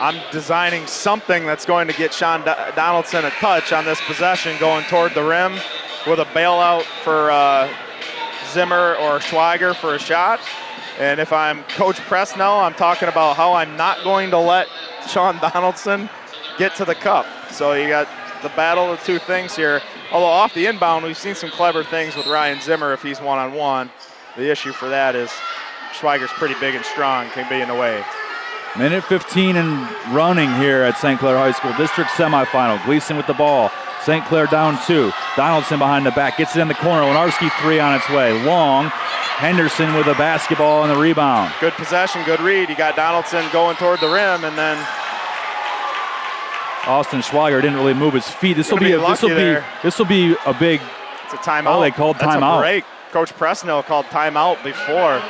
I'm designing something that's going to get Sean Donaldson a touch on this possession going toward the rim with a bailout for Zimmer or Schweiger for a shot. And if I'm Coach Presnell, I'm talking about how I'm not going to let Sean Donaldson get to the cup. So you got the battle of two things here. Although off the inbound, we've seen some clever things with Ryan Zimmer if he's one-on-one. The issue for that is Schweiger's pretty big and strong, can be in the way. 1:15 and running here at St. Clair High School District semifinal. Gleason with the ball. St. Clair down 2. Donaldson behind the back. Gets it in the corner. Lenarski 3 on its way. Long. Henderson with a basketball and the rebound. Good possession, good read. You got Donaldson going toward the rim, and then Austin Schwager didn't really move his feet. This will be a big. It's a timeout. Oh, they called timeout. That's a break. Coach Presnell called timeout before.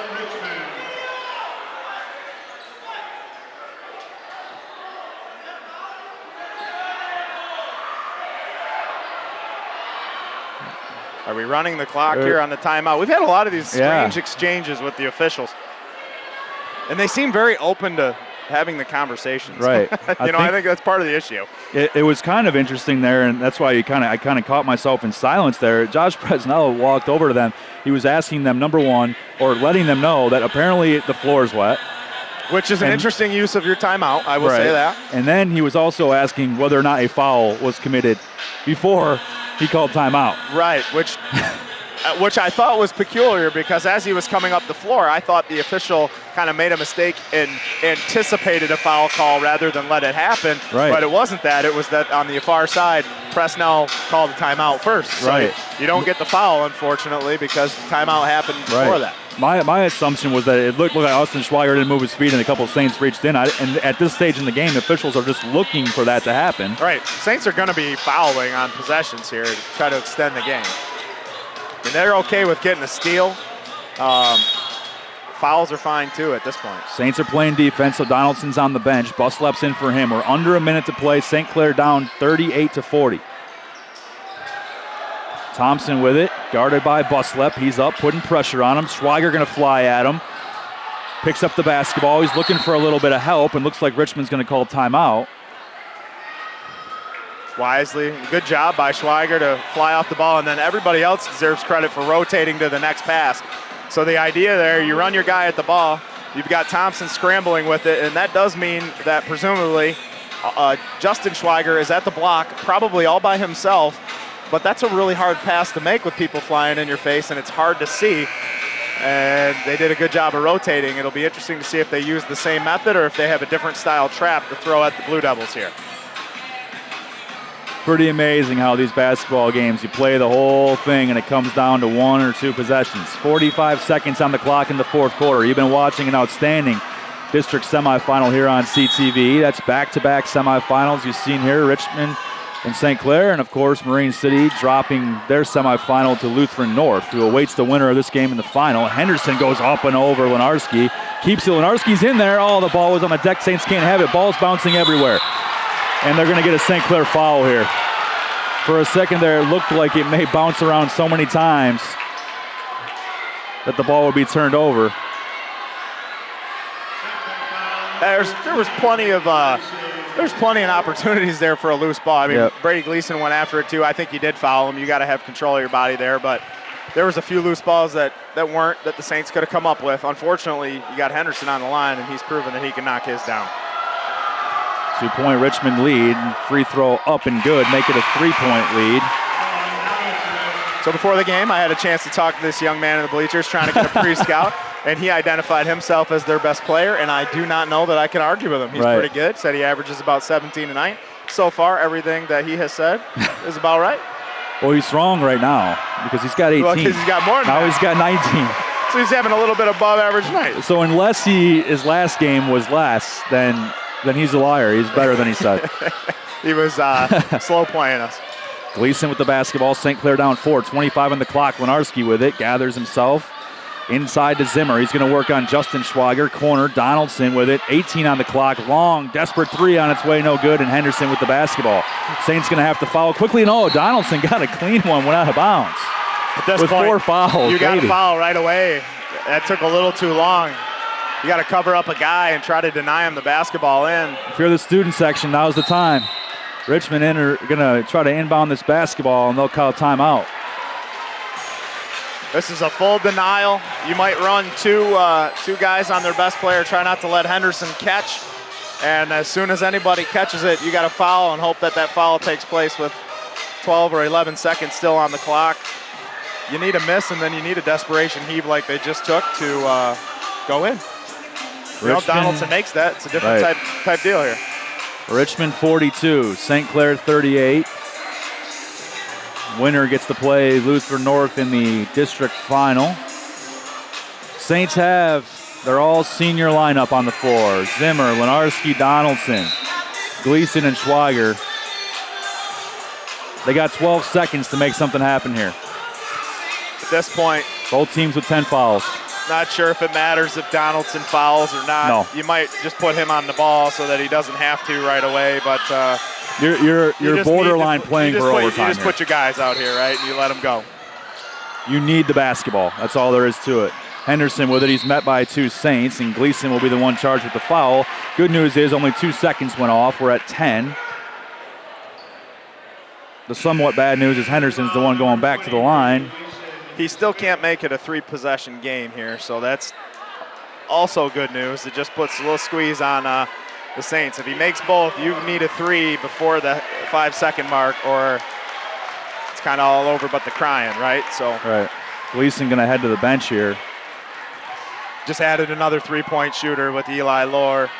Are we running the clock here on the timeout? We've had a lot of these strange exchanges with the officials. And they seem very open to having the conversations. Right. I think that's part of the issue. It was kind of interesting there, and that's why I kind of caught myself in silence there. Josh Presnell walked over to them. He was asking them, number one, or letting them know that apparently the floor is wet. Which is an interesting use of your timeout, I will say that. And then he was also asking whether or not a foul was committed before he called timeout. Right, which I thought was peculiar because as he was coming up the floor, I thought the official kind of made a mistake and anticipated a foul call rather than let it happen. Right. But it wasn't that. It was that on the far side, Presnell called the timeout first. So right. You don't get the foul, unfortunately, because the timeout happened before that. My assumption was that it looked like Austin Schweiger didn't move his feet and a couple of Saints reached in. And at this stage in the game, the officials are just looking for that to happen. Right. Saints are going to be fouling on possessions here to try to extend the game. And they're okay with getting a steal. Fouls are fine, too, at this point. Saints are playing defense, so Donaldson's on the bench. Buslep's in for him. We're under a minute to play. St. Clair down 38-40. Thompson with it, guarded by Buslep. He's up, putting pressure on him. Schweiger going to fly at him. Picks up the basketball. He's looking for a little bit of help, and looks like Richmond's going to call timeout. Wisely, good job by Schweiger to fly off the ball, and then everybody else deserves credit for rotating to the next pass. So the idea there, you run your guy at the ball, you've got Thompson scrambling with it, and that does mean that presumably Justin Schweiger is at the block, probably all by himself, but that's a really hard pass to make with people flying in your face, and it's hard to see. And they did a good job of rotating. It'll be interesting to see if they use the same method or if they have a different style trap to throw at the Blue Devils here. Pretty amazing how these basketball games, you play the whole thing and it comes down to 1 or 2 possessions. 45 seconds on the clock in the fourth quarter. You've been watching an outstanding district semifinal here on CTV. That's back-to-back semifinals you've seen here, Richmond and St. Clair, and of course Marine City dropping their semifinal to Lutheran North, who awaits the winner of this game in the final. Henderson goes up and over Lenarski. Keeps it. Lenarski's in there. Oh, the ball was on the deck. Saints can't have it. Ball's bouncing everywhere. And they're going to get a St. Clair foul here. For a second there, it looked like it may bounce around so many times that the ball would be turned over. There was plenty of opportunities there for a loose ball. I mean, Brady Gleason went after it too. I think he did foul him. You got to have control of your body there, but there was a few loose balls that the Saints could have come up with. Unfortunately, you got Henderson on the line, and he's proven that he can knock his down. 2-point Richmond lead. Free throw up and good. Make it a 3-point lead. So before the game, I had a chance to talk to this young man in the bleachers trying to get a pre-scout, and he identified himself as their best player, and I do not know that I can argue with him. He's pretty good. Said he averages about 17 a night. So far, everything that he has said is about right. Well, he's wrong right now because he's got 18. Well, because he's got more than now that. He's got 19. So he's having a little bit above average night. So unless his last game was less, then he's a liar. He's better than he said. He was slow playing us. Gleason with the basketball. St. Clair down 4. 25 on the clock. Lenarski with it. Gathers himself. Inside to Zimmer. He's going to work on Justin Schwager. Corner. Donaldson with it. 18 on the clock. Long. Desperate three on its way. No good. And Henderson with the basketball. Saints going to have to foul quickly. No, Donaldson got a clean one. Went out of bounds. At this with point, 4 fouls. You got to foul right away. That took a little too long. You got to cover up a guy and try to deny him the basketball in. If you're the student section, now's the time. Richmond are going to try to inbound this basketball, and they'll call timeout. This is a full denial. You might run two guys on their best player. Try not to let Henderson catch. And as soon as anybody catches it, you got to foul and hope that foul takes place with 12 or 11 seconds still on the clock. You need a miss, and then you need a desperation heave like they just took to go in. You know, Donaldson makes that. It's a different type deal here. Richmond 42, St. Clair 38. Winner gets to play Lutheran North in the district final. Saints have their all-senior lineup on the floor. Zimmer, Lenarski, Donaldson, Gleason, and Schwager. They got 12 seconds to make something happen here. At this point, both teams with 10 fouls. Not sure if it matters if Donaldson fouls or not. No. You might just put him on the ball so that he doesn't have to right away. But you're borderline playing for overtime. You just put your guys out here, right, and you let them go. You need the basketball. That's all there is to it. Henderson with it. He's met by 2 Saints, and Gleason will be the one charged with the foul. Good news is only 2 seconds went off. We're at 10. The somewhat bad news is Henderson's the one going back to the line. He still can't make it a 3-possession game here, so that's also good news. It just puts a little squeeze on the Saints. If he makes both, you need a 3 before the 5-second mark, or it's kind of all over but the crying, right? So right. Gleason going to head to the bench here. Just added another 3-point shooter with Eli Lohr.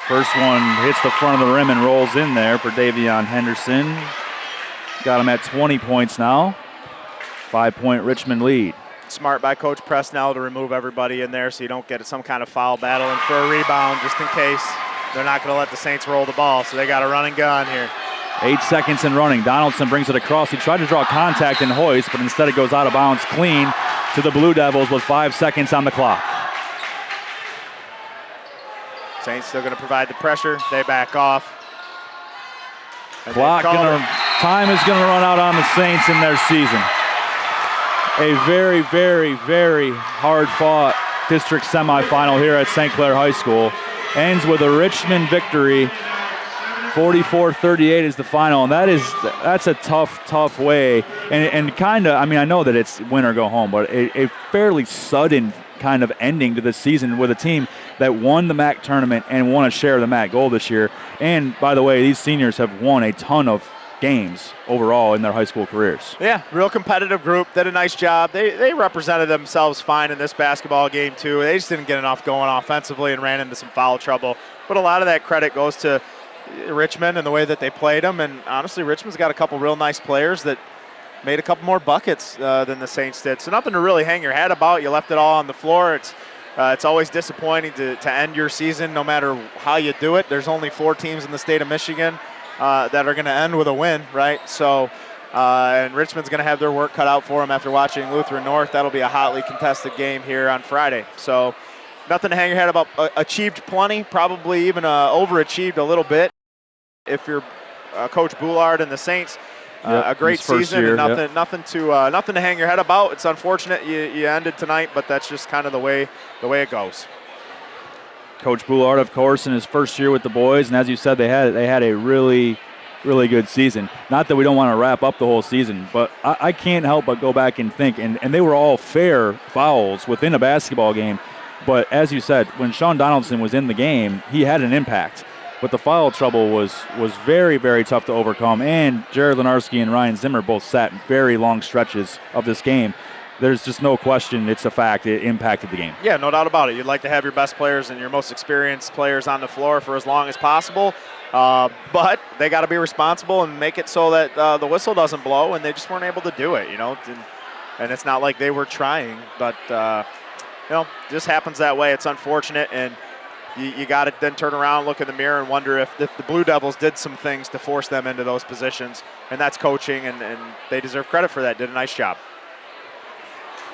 First one hits the front of the rim and rolls in there for Davion Henderson. Got him at 20 points now. 5-point Richmond lead. Smart by Coach Presnell to remove everybody in there so you don't get some kind of foul battle and for a rebound just in case. They're not going to let the Saints roll the ball, so they got a run and gun here. 8 seconds in running. Donaldson brings it across. He tried to draw contact and hoist, but instead it goes out of bounds clean to the Blue Devils with 5 seconds on the clock. Saints still going to provide the pressure. They back off. Time is going to run out on the Saints in their season. A very, very, very hard-fought district semifinal here at St. Clair High School. Ends with a Richmond victory. 44-38 is the final, and that's a tough way. And kind of, I mean, I know that it's win or go home, but a fairly sudden kind of ending to the season with a team that won the MAC tournament and won a share of the MAC gold this year. And by the way, these seniors have won a ton of games overall in their high school careers. Yeah, real competitive group. Did a nice job. They represented themselves fine in this basketball game too. They just didn't get enough going offensively and ran into some foul trouble. But a lot of that credit goes to Richmond and the way that they played them. And honestly, Richmond's got a couple real nice players that made a couple more buckets than the Saints did. So nothing to really hang your hat about. You left it all on the floor. It's always disappointing to end your season no matter how you do it. There's only 4 teams in the state of Michigan that are going to end with a win, right? So, and Richmond's going to have their work cut out for them after watching Lutheran North. That'll be a hotly contested game here on Friday. So nothing to hang your head about. Achieved plenty, probably even overachieved a little bit if you're Coach Boulard and the Saints. A great season year, and nothing to hang your head about. It's unfortunate you ended tonight, but that's just kind of the way it goes. Coach Boulard, of course, in his first year with the boys, and as you said, they had a really, really good season. Not that we don't want to wrap up the whole season, but I can't help but go back and think, and they were all fair fouls within a basketball game. But as you said, when Sean Donaldson was in the game, he had an impact. but the foul trouble was very, very tough to overcome. And Jared Lenarski and Ryan Zimmer both sat very long stretches of this game. There's just no question, it's a fact, it impacted the game. Yeah, no doubt about it. You'd like to have your best players and your most experienced players on the floor for as long as possible, but they got to be responsible and make it so that the whistle doesn't blow, and they just weren't able to do it, and it's not like they were trying, but just happens that way. It's unfortunate, and you got to then turn around, look in the mirror, and wonder if the Blue Devils did some things to force them into those positions, and that's coaching, and they deserve credit for that. Did a nice job.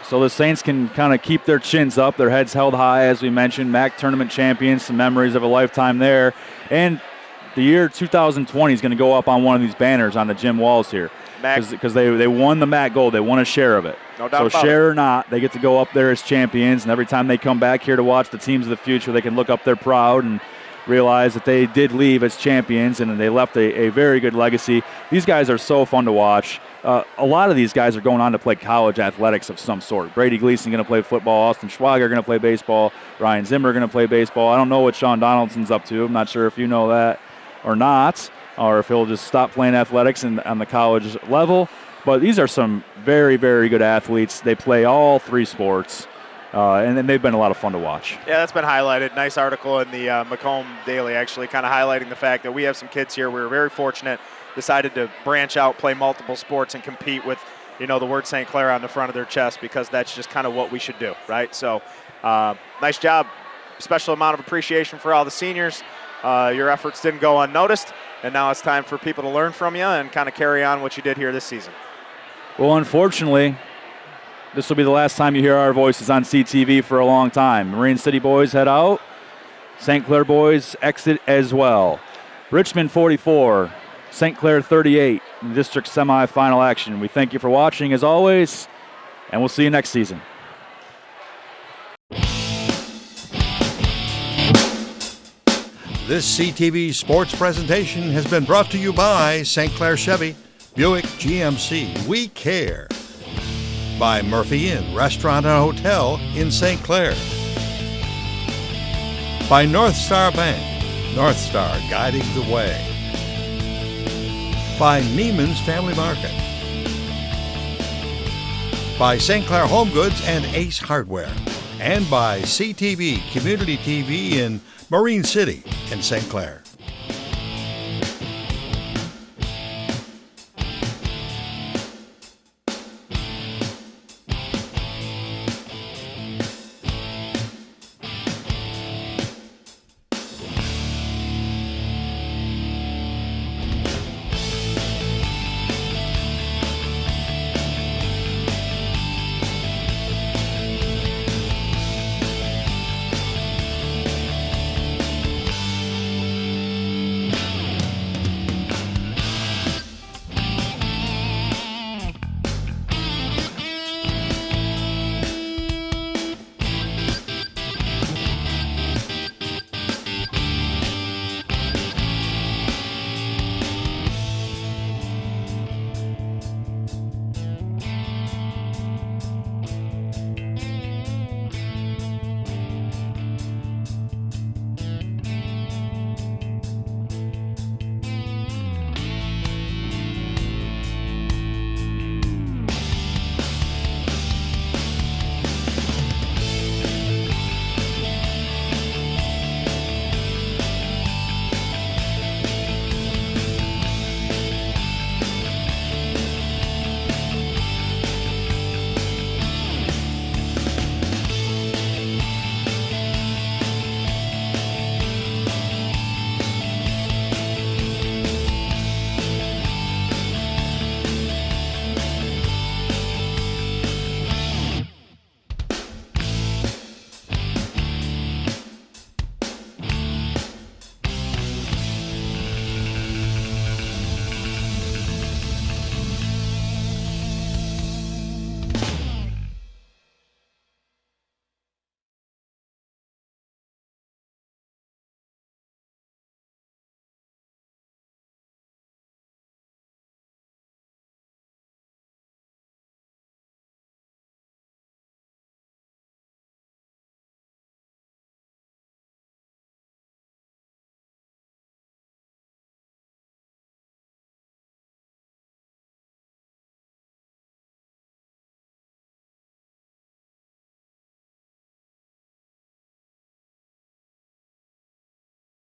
So the Saints can kind of keep their chins up, their heads held high, as we mentioned. MAC tournament champions, some memories of a lifetime there. And the year 2020 is going to go up on one of these banners on the gym walls here. Because they won the MAC gold. They won a share of it. No doubt so share or not, they get to go up there as champions. And every time they come back here to watch the teams of the future, they can look up there proud and realize that they did leave as champions and they left a very good legacy. These guys are so fun to watch. A lot of these guys are going on to play college athletics of some sort. Brady Gleason going to play football. Austin Schwager going to play baseball. Ryan Zimmer going to play baseball. I don't know what Sean Donaldson's up to. I'm not sure if you know that or not, or if he'll just stop playing athletics on the college level. But these are some very, very good athletes. They play all three sports, and they've been a lot of fun to watch. Yeah, that's been highlighted. Nice article in the Macomb Daily, actually, kind of highlighting the fact that we have some kids here. We were very fortunate, decided to branch out, play multiple sports, and compete with, the word St. Clair on the front of their chest, because that's just kind of what we should do, right? So, nice job. Special amount of appreciation for all the seniors. Your efforts didn't go unnoticed, and now it's time for people to learn from you and kind of carry on what you did here this season. Well, unfortunately, this will be the last time you hear our voices on CTV for a long time. Marine City boys head out. St. Clair boys exit as well. Richmond 44, St. Clair 38 in the district semifinal action. We thank you for watching as always, and we'll see you next season. This CTV sports presentation has been brought to you by St. Clair Chevy, Buick GMC, We Care. By Murphy Inn Restaurant and Hotel in St. Clair. By North Star Bank, North Star guiding the way. By Neiman's Family Market. By St. Clair Home Goods and Ace Hardware. And by CTV Community TV in Marine City and St. Clair.